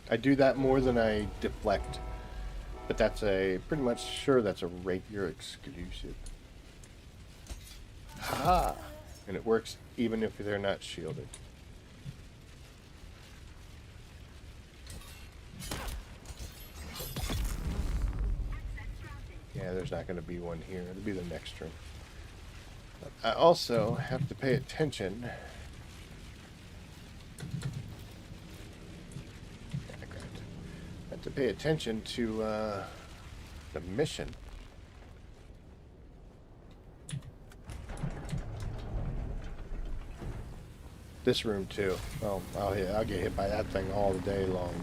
I do that more than I deflect, but that's pretty much sure that's a rapier exclusive. Ha! And it works even if they're not shielded. Yeah, there's not going to be one here. It'll be the next room. I also have to pay attention. I have to pay attention to the mission. This room too. Oh, I'll get hit by that thing all day long.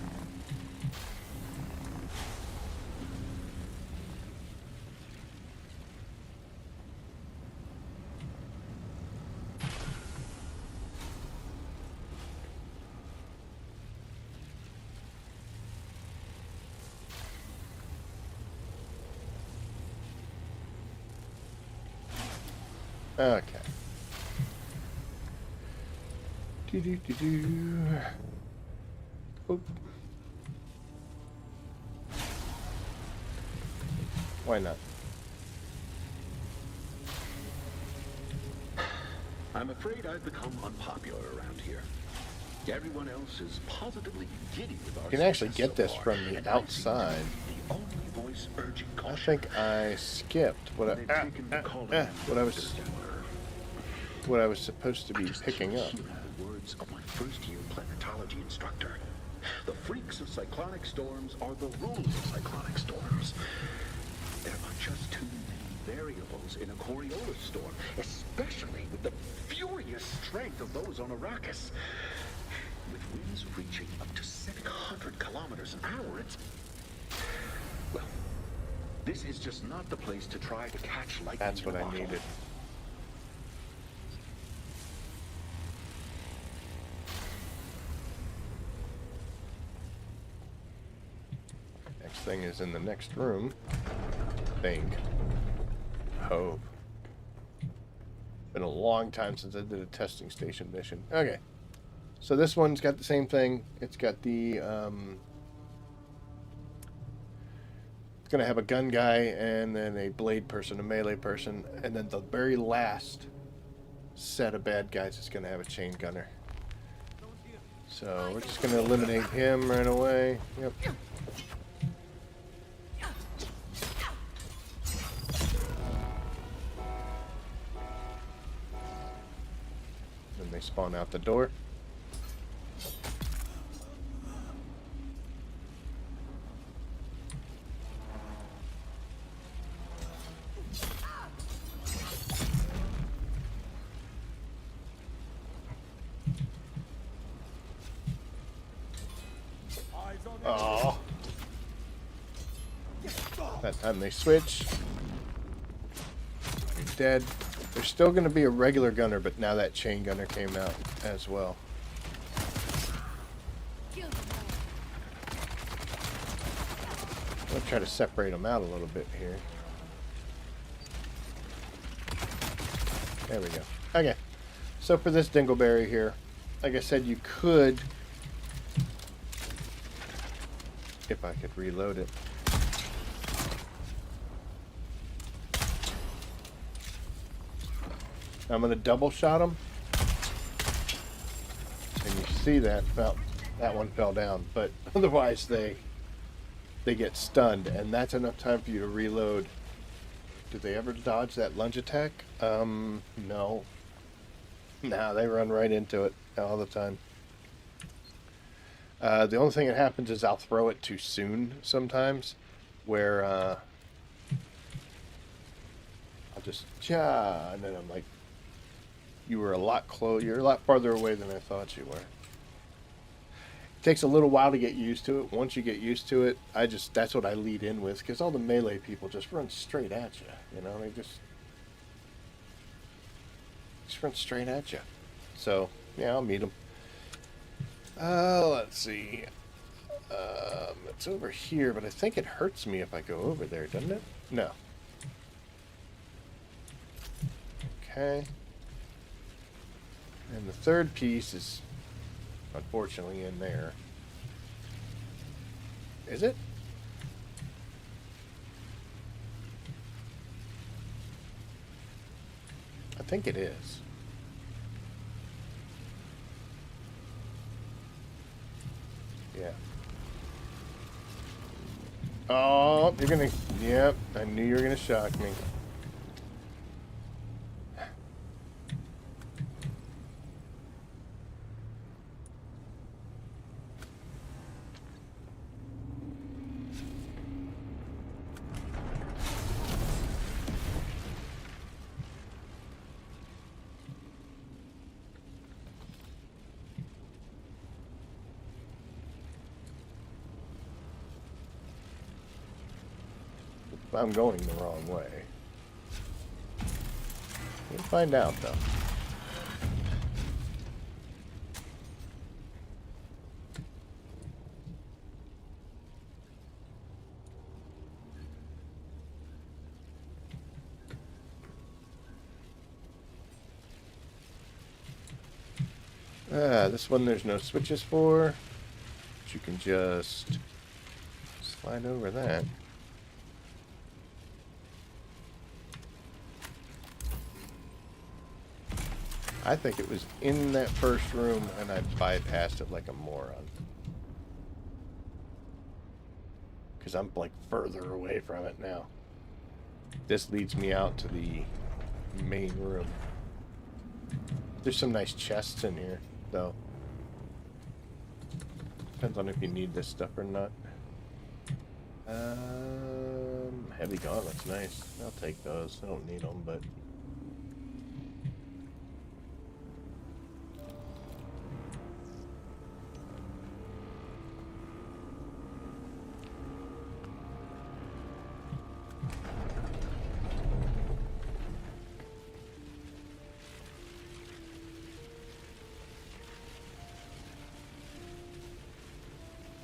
Okay. Oh. Why not? I'm afraid I've become unpopular around here. Everyone else is positively giddy with our You can actually success get so this far, from and the I seem to outside. be the only voice voice urging I caution. think I skipped what They've taken the calling what I was supposed to be picking up. Hearing the words of my first-year planetology instructor. The freaks of cyclonic storms are the rules of cyclonic storms. There are just too many variables in a Coriolis storm, especially with the furious strength of those on Arrakis. With winds reaching up to 700 kilometers an hour, it's... Well, this is just not the place to try to catch lightning. That's in a what I bottle. needed. Next thing is in the next room. Think. Hope. Been a long time since I did a testing station mission. Okay. So this one's got the same thing. It's got the it's gonna have a gun guy and then a blade person, a melee person, and then the very last set of bad guys is gonna have a chain gunner. So we're just gonna eliminate him right away. Yep. Then they spawn out the door. Oh. That time they switch. You're dead. There's still going to be a regular gunner, but now that chain gunner came out as well. Kill them all. I'll try to separate them out a little bit here. There we go. Okay. So for this dingleberry here, like I said, you could, if I could reload it. I'm going to double shot him. And you see that, well, that one fell down, but otherwise they get stunned, and that's enough time for you to reload. Do they ever dodge that lunge attack? No. No, they run right into it all the time. The only thing that happens is I'll throw it too soon sometimes, where I'll just and then I'm like, you're a lot farther away than I thought you were. It takes a little while to get used to it. Once you get used to it, that's what I lead in with, because all the melee people just run straight at you. You know, they just run straight at you. So yeah, I'll meet them. Let's see. It's over here, but I think it hurts me if I go over there, doesn't it? No. Okay. And the third piece is unfortunately in there. Is it? I think it is. Yeah. Oh, you're gonna... Yep, I knew you were gonna shock me. I'm going the wrong way. We'll find out, though. This one there's no switches for, but you can just slide over that. I think it was in that first room, and I bypassed it like a moron. because I'm like further away from it now. This leads me out to the main room. There's some nice chests in here, though. Depends on if you need this stuff or not. Heavy gauntlets, nice. I'll take those. I don't need them, but...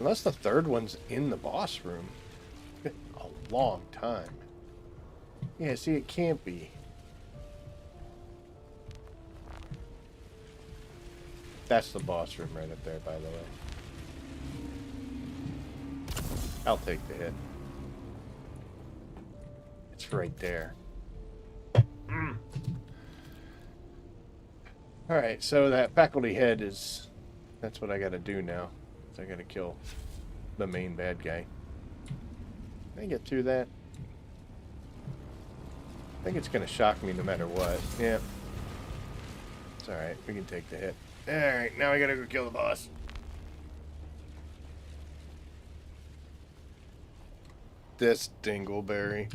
Unless the third one's in the boss room. It's been a long time. Yeah, see, it can't be. That's the boss room right up there, by the way. I'll take the hit. It's right there. Alright, so that faculty head is... That's what I gotta do now. I gotta kill the main bad guy. Can I get through that? I think it's gonna shock me no matter what. Yeah. It's alright, we can take the hit. Alright, now I gotta go kill the boss. This dingleberry.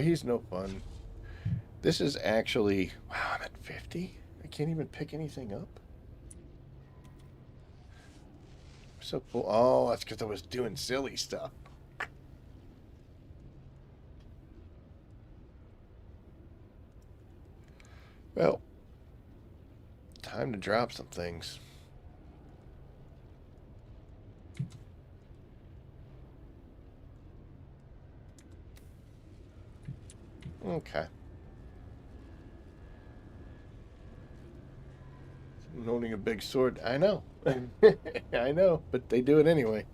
He's no fun. This is actually... Wow, I'm at 50? I can't even pick anything up? So cool. Oh, that's because I was doing silly stuff. Well, time to drop some things. Okay. Owning a big sword. I know. I know, but they do it anyway.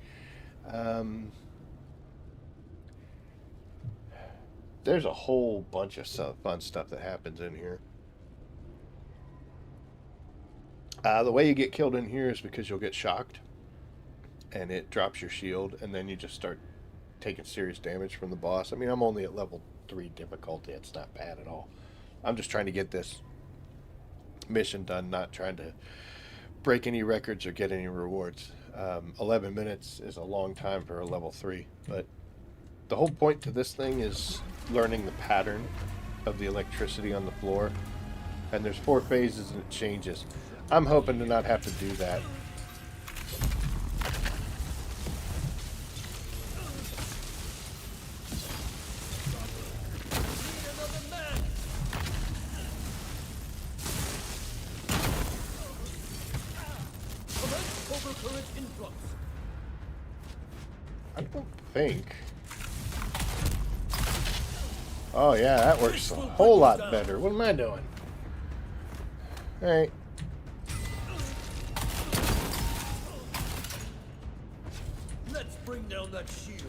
There's a whole bunch of fun stuff that happens in here. The way you get killed in here is because you'll get shocked. And it drops your shield, and then you just start taking serious damage from the boss. I mean, I'm only at level 3 difficulty. It's not bad at all. I'm just trying to get this mission done, not trying to break any records or get any rewards. 11 minutes is a long time for a level 3, but the whole point to this thing is learning the pattern of the electricity on the floor, and there's 4 phases and it changes. I'm hoping to not have to do that. I don't think. Oh yeah, that works a whole lot better. What am I doing? Alright. Let's bring down that shield.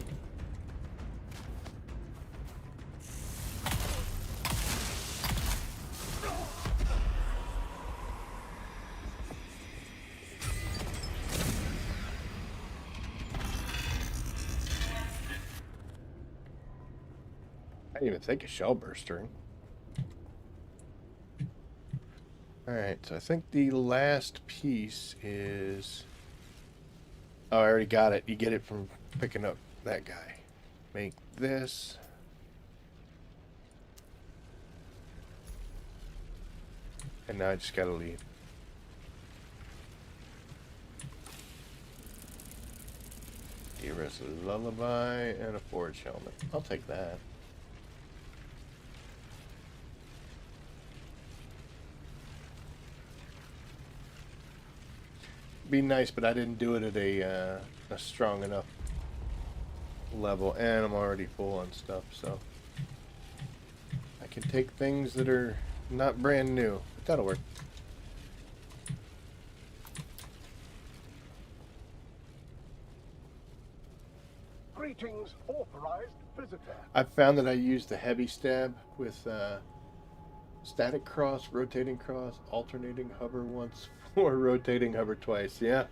I didn't even think of shell bursting. Alright, so I think the last piece is... Oh, I already got it. You get it from picking up that guy. Make this. And now I just gotta leave. Era's lullaby and a forge helmet. I'll take that. Be nice, but I didn't do it at a strong enough level, and I'm already full on stuff, so I can take things that are not brand new, but that'll work. Greetings, authorized visitor. I found that I use the heavy stab with static cross, rotating cross, alternating hover once, or rotating hover twice. Yeah.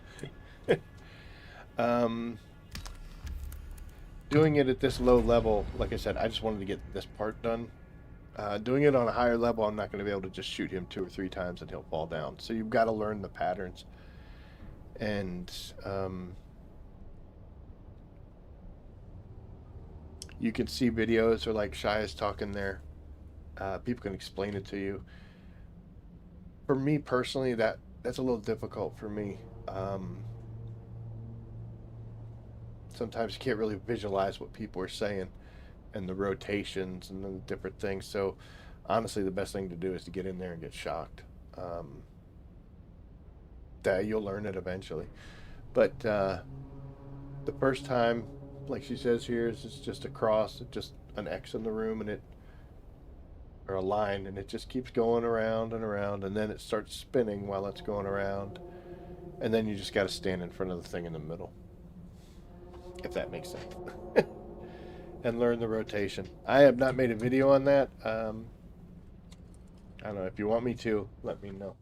doing it at this low level, like I said, I just wanted to get this part done. Doing it on a higher level, I'm not going to be able to just shoot him 2 or 3 times and he'll fall down. So you've got to learn the patterns. And you can see videos or like Shy is talking there. People can explain it to you. For me personally, that's a little difficult for me. Sometimes you can't really visualize what people are saying and the rotations and the different things. So honestly, the best thing to do is to get in there and get shocked. That you'll learn it eventually. But the first time, like she says here, is it's just a cross, just an X in the room, and it, or a line, and it just keeps going around and around, and then it starts spinning while it's going around, and then you just got to stand in front of the thing in the middle, if that makes sense. And learn the rotation. I have not made a video on that. I don't know. If you want me to, let me know.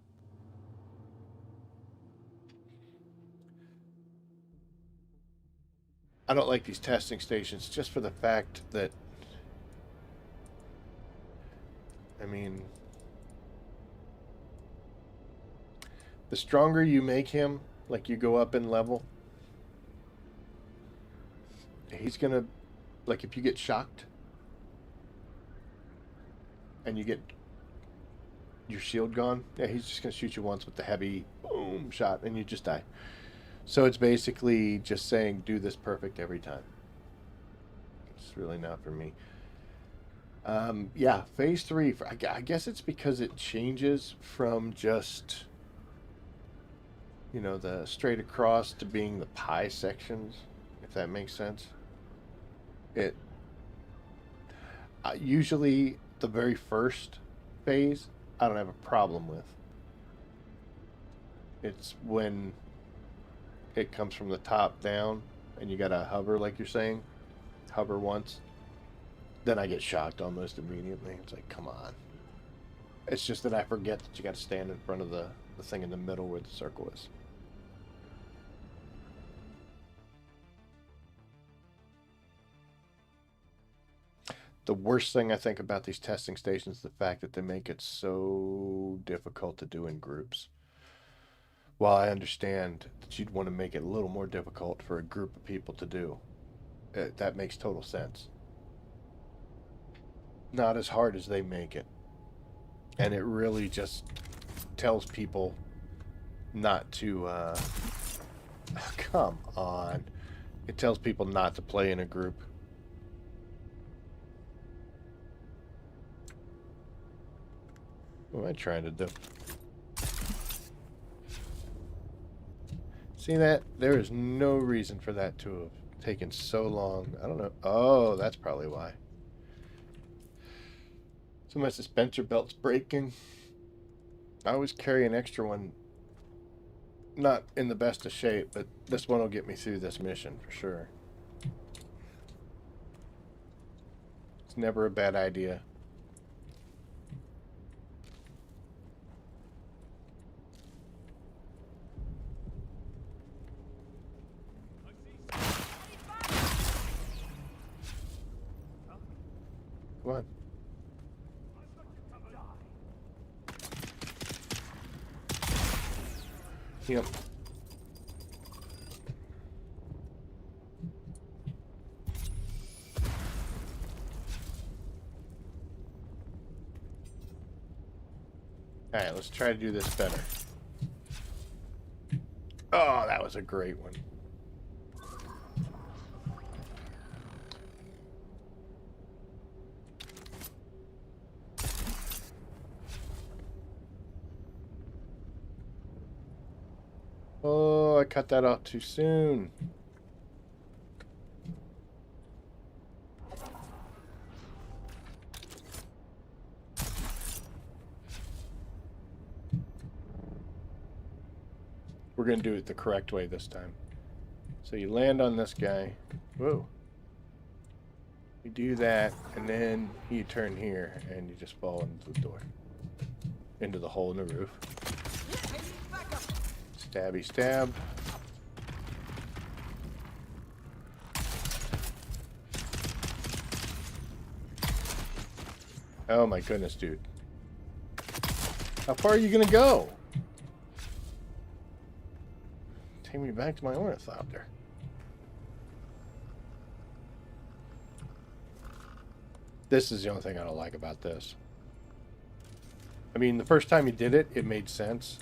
I don't like these testing stations just for the fact that, I mean, the stronger you make him, like you go up in level, he's gonna, like if you get shocked and you get your shield gone, yeah, he's just gonna shoot you once with the heavy boom shot and you just die. So it's basically just saying do this perfect every time. It's really not for me. Yeah, phase 3, I guess it's because it changes from just, you know, the straight across to being the pie sections, if that makes sense. It usually the very first phase I don't have a problem with. It's when it comes from the top down and you gotta hover, like you're saying, hover once, then I get shocked almost immediately. It's like, come on. It's just that I forget that you gotta stand in front of the thing in the middle where the circle is. The worst thing I think about these testing stations is the fact that they make it so difficult to do in groups. While I understand that you'd want to make it a little more difficult for a group of people to do, that makes total sense. Not as hard as they make it. And it really just tells people not to, come on. It tells people not to play in a group. What am I trying to do? See that? There is no reason for that to have taken so long. I don't know. Oh, that's probably why. So my suspensor belt's breaking. I always carry an extra one. Not in the best of shape, but this one will get me through this mission for sure. It's never a bad idea. Come on. Yep. Alright, let's try to do this better. Oh, that was a great one. Oh, I cut that off too soon. We're going to do it the correct way this time. So you land on this guy. Whoa. You do that, and then you turn here, and you just fall into the door. Into the hole in the roof. Stabby stab. Oh my goodness, dude. How far are you gonna go? Take me back to my ornithopter. This is the only thing I don't like about this. I mean, the first time you did it, it made sense.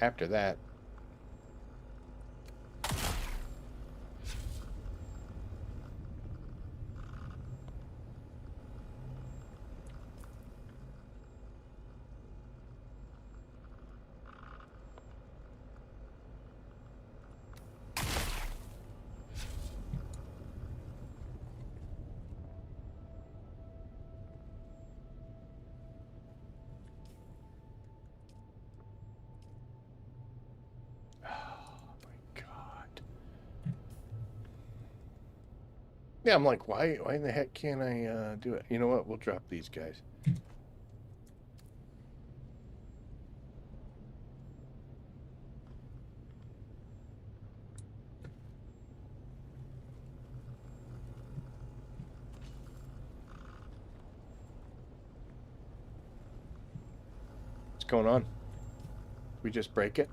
After that... Yeah, I'm like, why in the heck can't I do it? You know what? We'll drop these guys. What's going on? We just break it?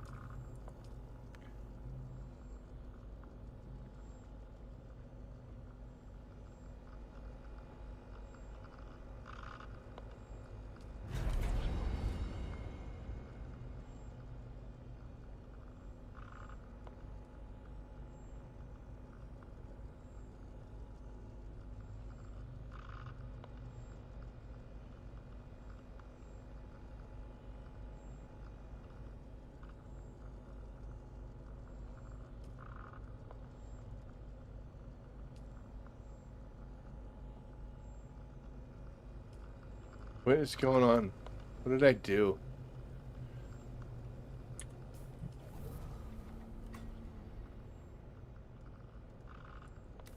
What is going on? What did I do?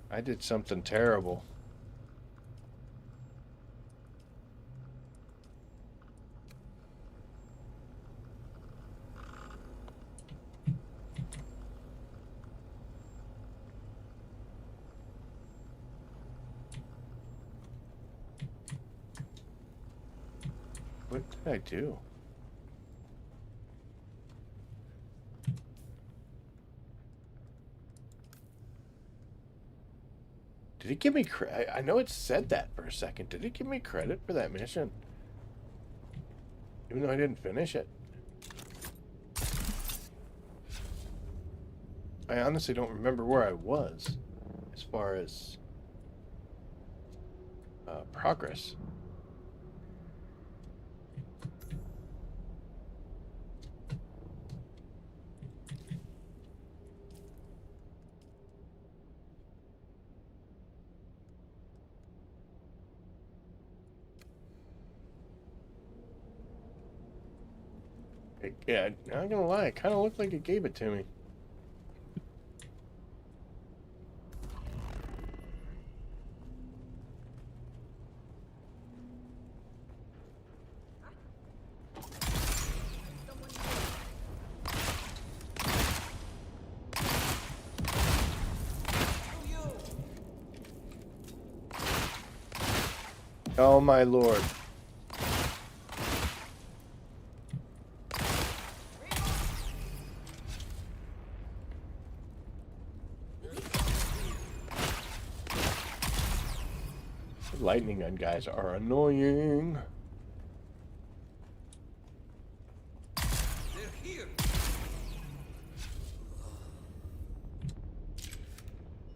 I did something terrible. What did I do? Did it give me credit? I know it said that for a second. Did it give me credit for that mission? Even though I didn't finish it? I honestly don't remember where I was as far as progress. Yeah, not gonna lie, it kind of looked like it gave it to me. Oh my lord. Lightning gun guys are annoying. They're here.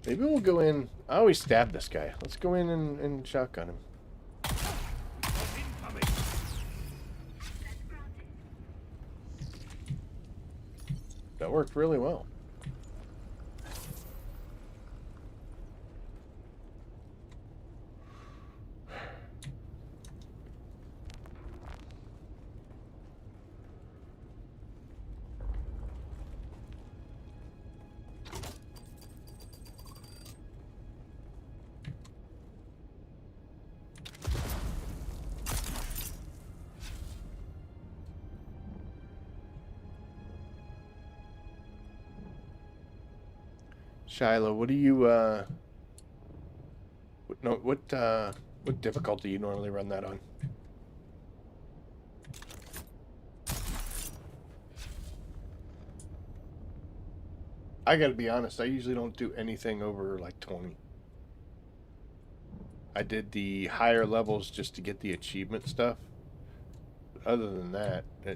Maybe we'll go in. I always stab this guy. Let's go in and shotgun him. Incoming. That worked really well. Shiloh, what do you What difficulty you normally run that on? I gotta be honest, I usually don't do anything over like 20. I did the higher levels just to get the achievement stuff. But other than that, I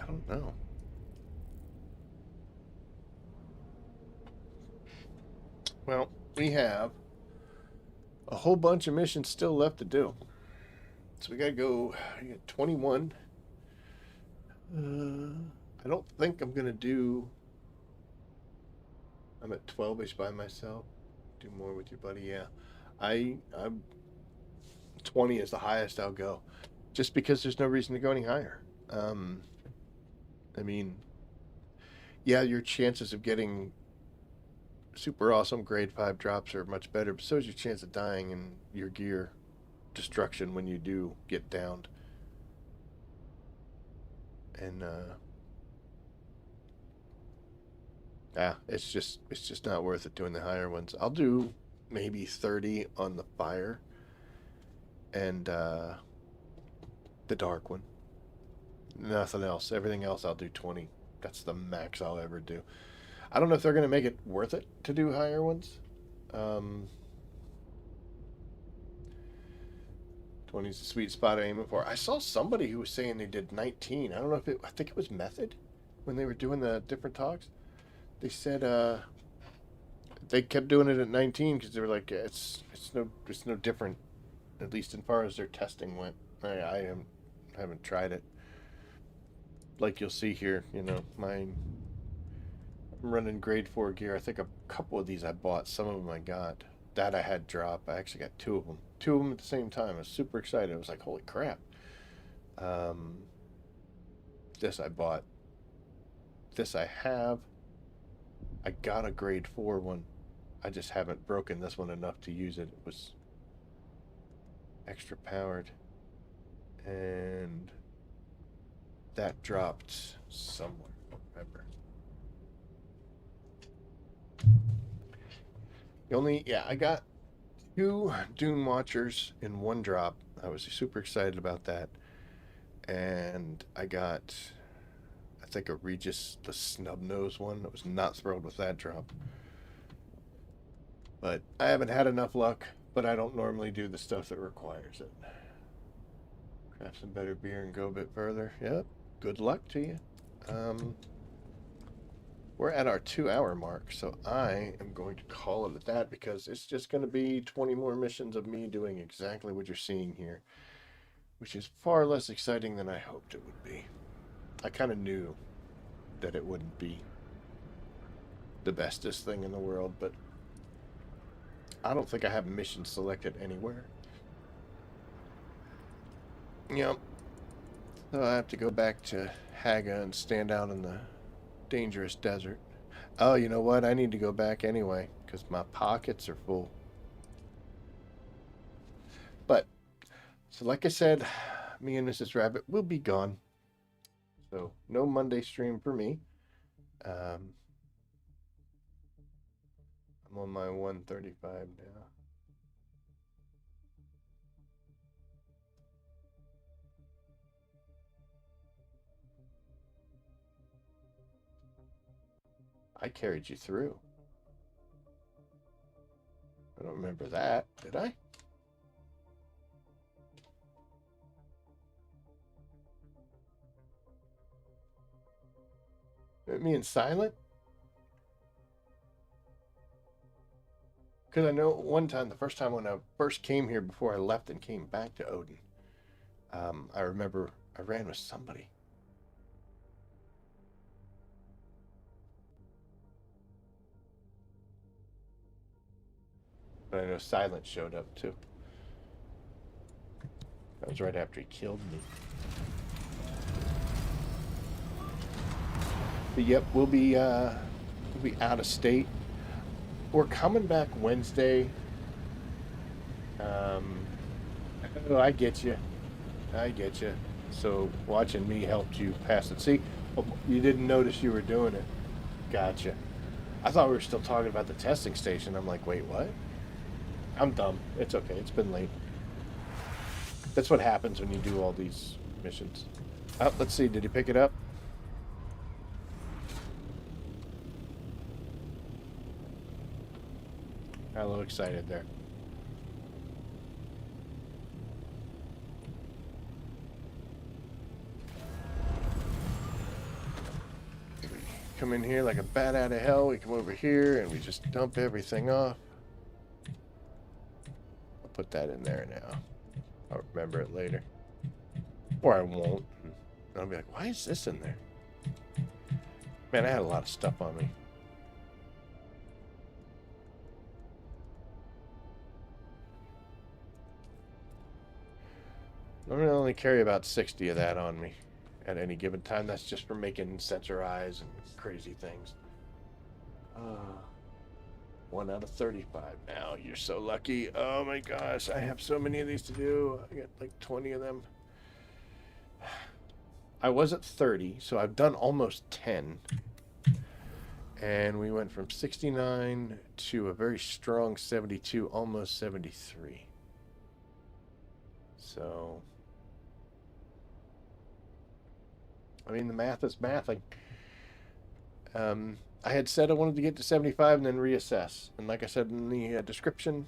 don't know. Well, we have a whole bunch of missions still left to do. So we gotta go. I got 21. I don't think I'm gonna do. I'm at 12ish by myself. Do more with your buddy, yeah. I'm 20 is the highest I'll go, just because there's no reason to go any higher. I mean, yeah, your chances of getting super awesome grade 5 drops are much better, but so is your chance of dying and your gear destruction when you do get downed. And it's just not worth it doing the higher ones. I'll do maybe 30 on the fire and the dark one. Nothing else. Everything else I'll do 20. That's the max I'll ever do. I don't know if they're going to make it worth it to do higher ones. 20 is the sweet spot I'm aiming for. I saw somebody who was saying they did 19. I don't know if I think it was Method when they were doing the different talks. They said they kept doing it at 19 because they were like, it's no different, at least as far as their testing went. I haven't tried it. Like you'll see here, I'm running grade 4 gear. I think a couple of these I bought. Some of them I got. That I had drop. I actually got 2 of them. 2 of them at the same time. I was super excited. I was like, holy crap. This I bought. This I have. I got a grade 4 one. I just haven't broken this one enough to use it. It was extra powered. And that dropped somewhere. I don't remember. I got 2 Dune Watchers in 1 drop. I was super excited about that. And I got, I think, a Regis, the snub nose one. I was not thrilled with that drop. But I haven't had enough luck, but I don't normally do the stuff that requires it. Craft some better beer and go a bit further. Yep. Good luck to you. We're at our 2-hour mark, so I am going to call it at that because it's just going to be 20 more missions of me doing exactly what you're seeing here, which is far less exciting than I hoped it would be. I kind of knew that it wouldn't be the bestest thing in the world, but I don't think I have missions selected anywhere. Yep. So I have to go back to Haga and stand out in the dangerous desert. Oh, you know what? I need to go back anyway because my pockets are full. But, so like I said, me and Mrs. Rabbit will be gone. So, no Monday stream for me. I'm on my 135 now. I carried you through. I don't remember that, did I? Me and Silent? Because I know one time, the first time when I first came here before I left and came back to Odin, I remember I ran with somebody. But I know Silent showed up too. That was right after he killed me. But yep, we'll be out of state. We're coming back Wednesday. Oh, I get you. I get you. So watching me helped you pass it. See, oh, you didn't notice you were doing it. Gotcha. I thought we were still talking about the testing station. I'm like, wait, what? I'm dumb. It's okay. It's been late. That's what happens when you do all these missions. Oh, let's see. Did he pick it up? Got a little excited there. Come in here like a bat out of hell. We come over here and we just dump everything off. I'll put that in there now. I'll remember it later. Or I won't. I'll be like, why is this in there? Man, I had a lot of stuff on me. I'm going to only carry about 60 of that on me at any given time. That's just for making sensor eyes and crazy things. 1 out of 35 now. You're so lucky. Oh my gosh, I have so many of these to do. I got like 20 of them. I was at 30, so I've done almost 10. And we went from 69 to a very strong 72, almost 73. So, I mean, the math is math. I had said I wanted to get to 75 and then reassess. And like I said in the description,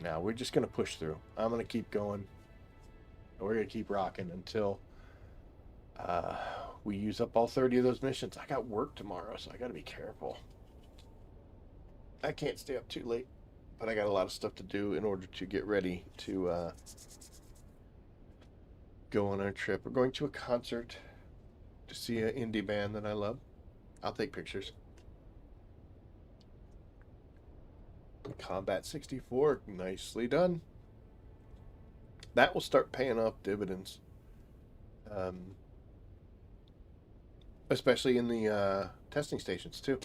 now we're just going to push through. I'm going to keep going. We're going to keep rocking until we use up all 30 of those missions. I got work tomorrow, so I got to be careful. I can't stay up too late, but I got a lot of stuff to do in order to get ready to go on our trip. We're going to a concert to see an indie band that I love. I'll take pictures. Combat 64, nicely done. That will start paying off dividends. Especially in the testing stations too.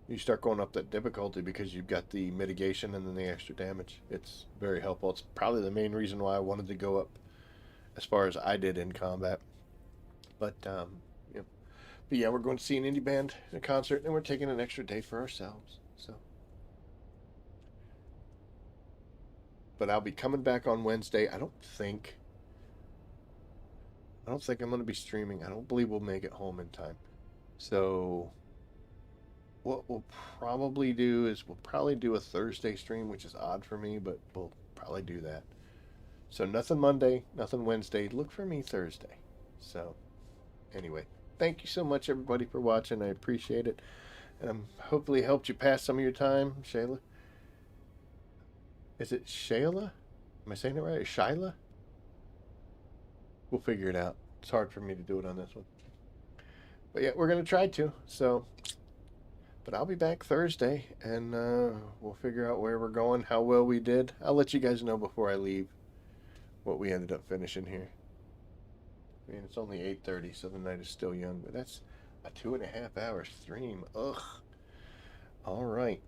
You start going up that difficulty because you've got the mitigation and then the extra damage. It's very helpful. It's probably the main reason why I wanted to go up as far as I did in combat. But yeah. But yeah, we're going to see an indie band in a concert, and we're taking an extra day for ourselves. So, but I'll be coming back on Wednesday. I don't think I'm going to be streaming. I don't believe we'll make it home in time. So what we'll probably do is we'll probably do a Thursday stream, which is odd for me, but we'll probably do that. So nothing Monday, nothing Wednesday. Look for me Thursday. So anyway, thank you so much, everybody, for watching. I appreciate it. And hopefully helped you pass some of your time, Shayla. Is it Shayla? Am I saying it right? Shyla? We'll figure it out. It's hard for me to do it on this one. But yeah, we're going to try to. So, but I'll be back Thursday, and we'll figure out where we're going, how well we did. I'll let you guys know before I leave what we ended up finishing here. I mean, it's only 8:30, so the night is still young, but that's a 2.5 hour stream. Ugh. All right.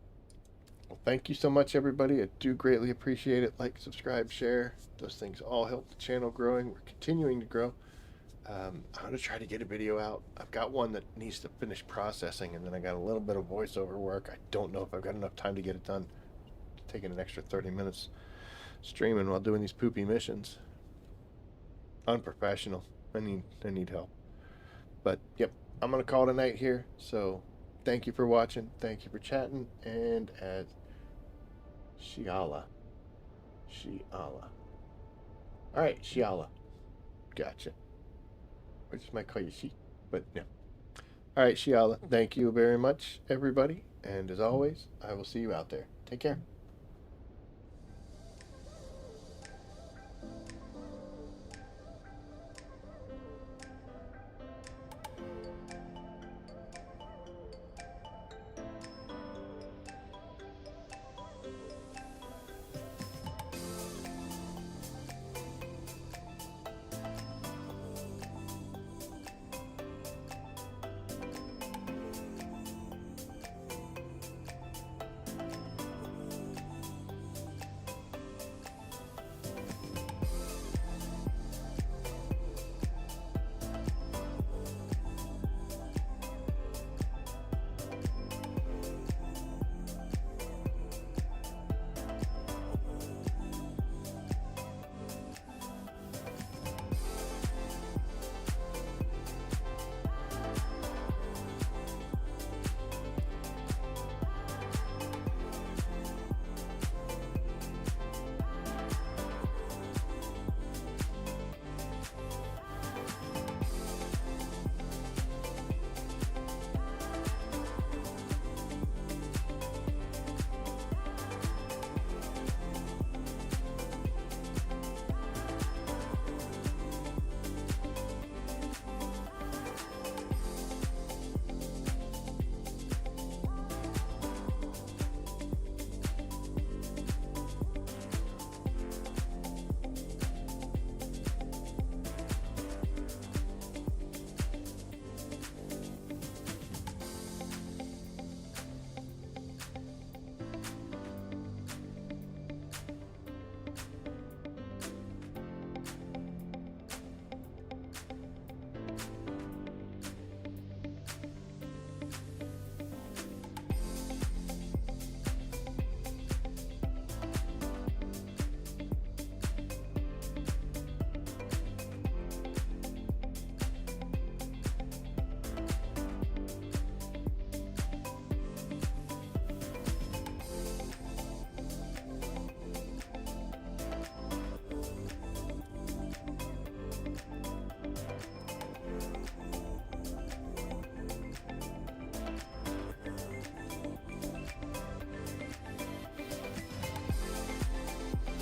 Well, thank you so much, everybody. I do greatly appreciate it. Like, subscribe, share. Those things all help the channel growing. We're continuing to grow. I'm going to try to get a video out. I've got one that needs to finish processing, and then I got a little bit of voiceover work. I don't know if I've got enough time to get it done. Taking an extra 30 minutes streaming while doing these poopy missions. Unprofessional. I need help. But, yep, I'm going to call it a night here. So, thank you for watching. Thank you for chatting. And as Shiala. Alright, Shiala. Gotcha. I just might call you She. But, yeah. Alright, Shiala. Thank you very much, everybody. And as always, I will see you out there. Take care.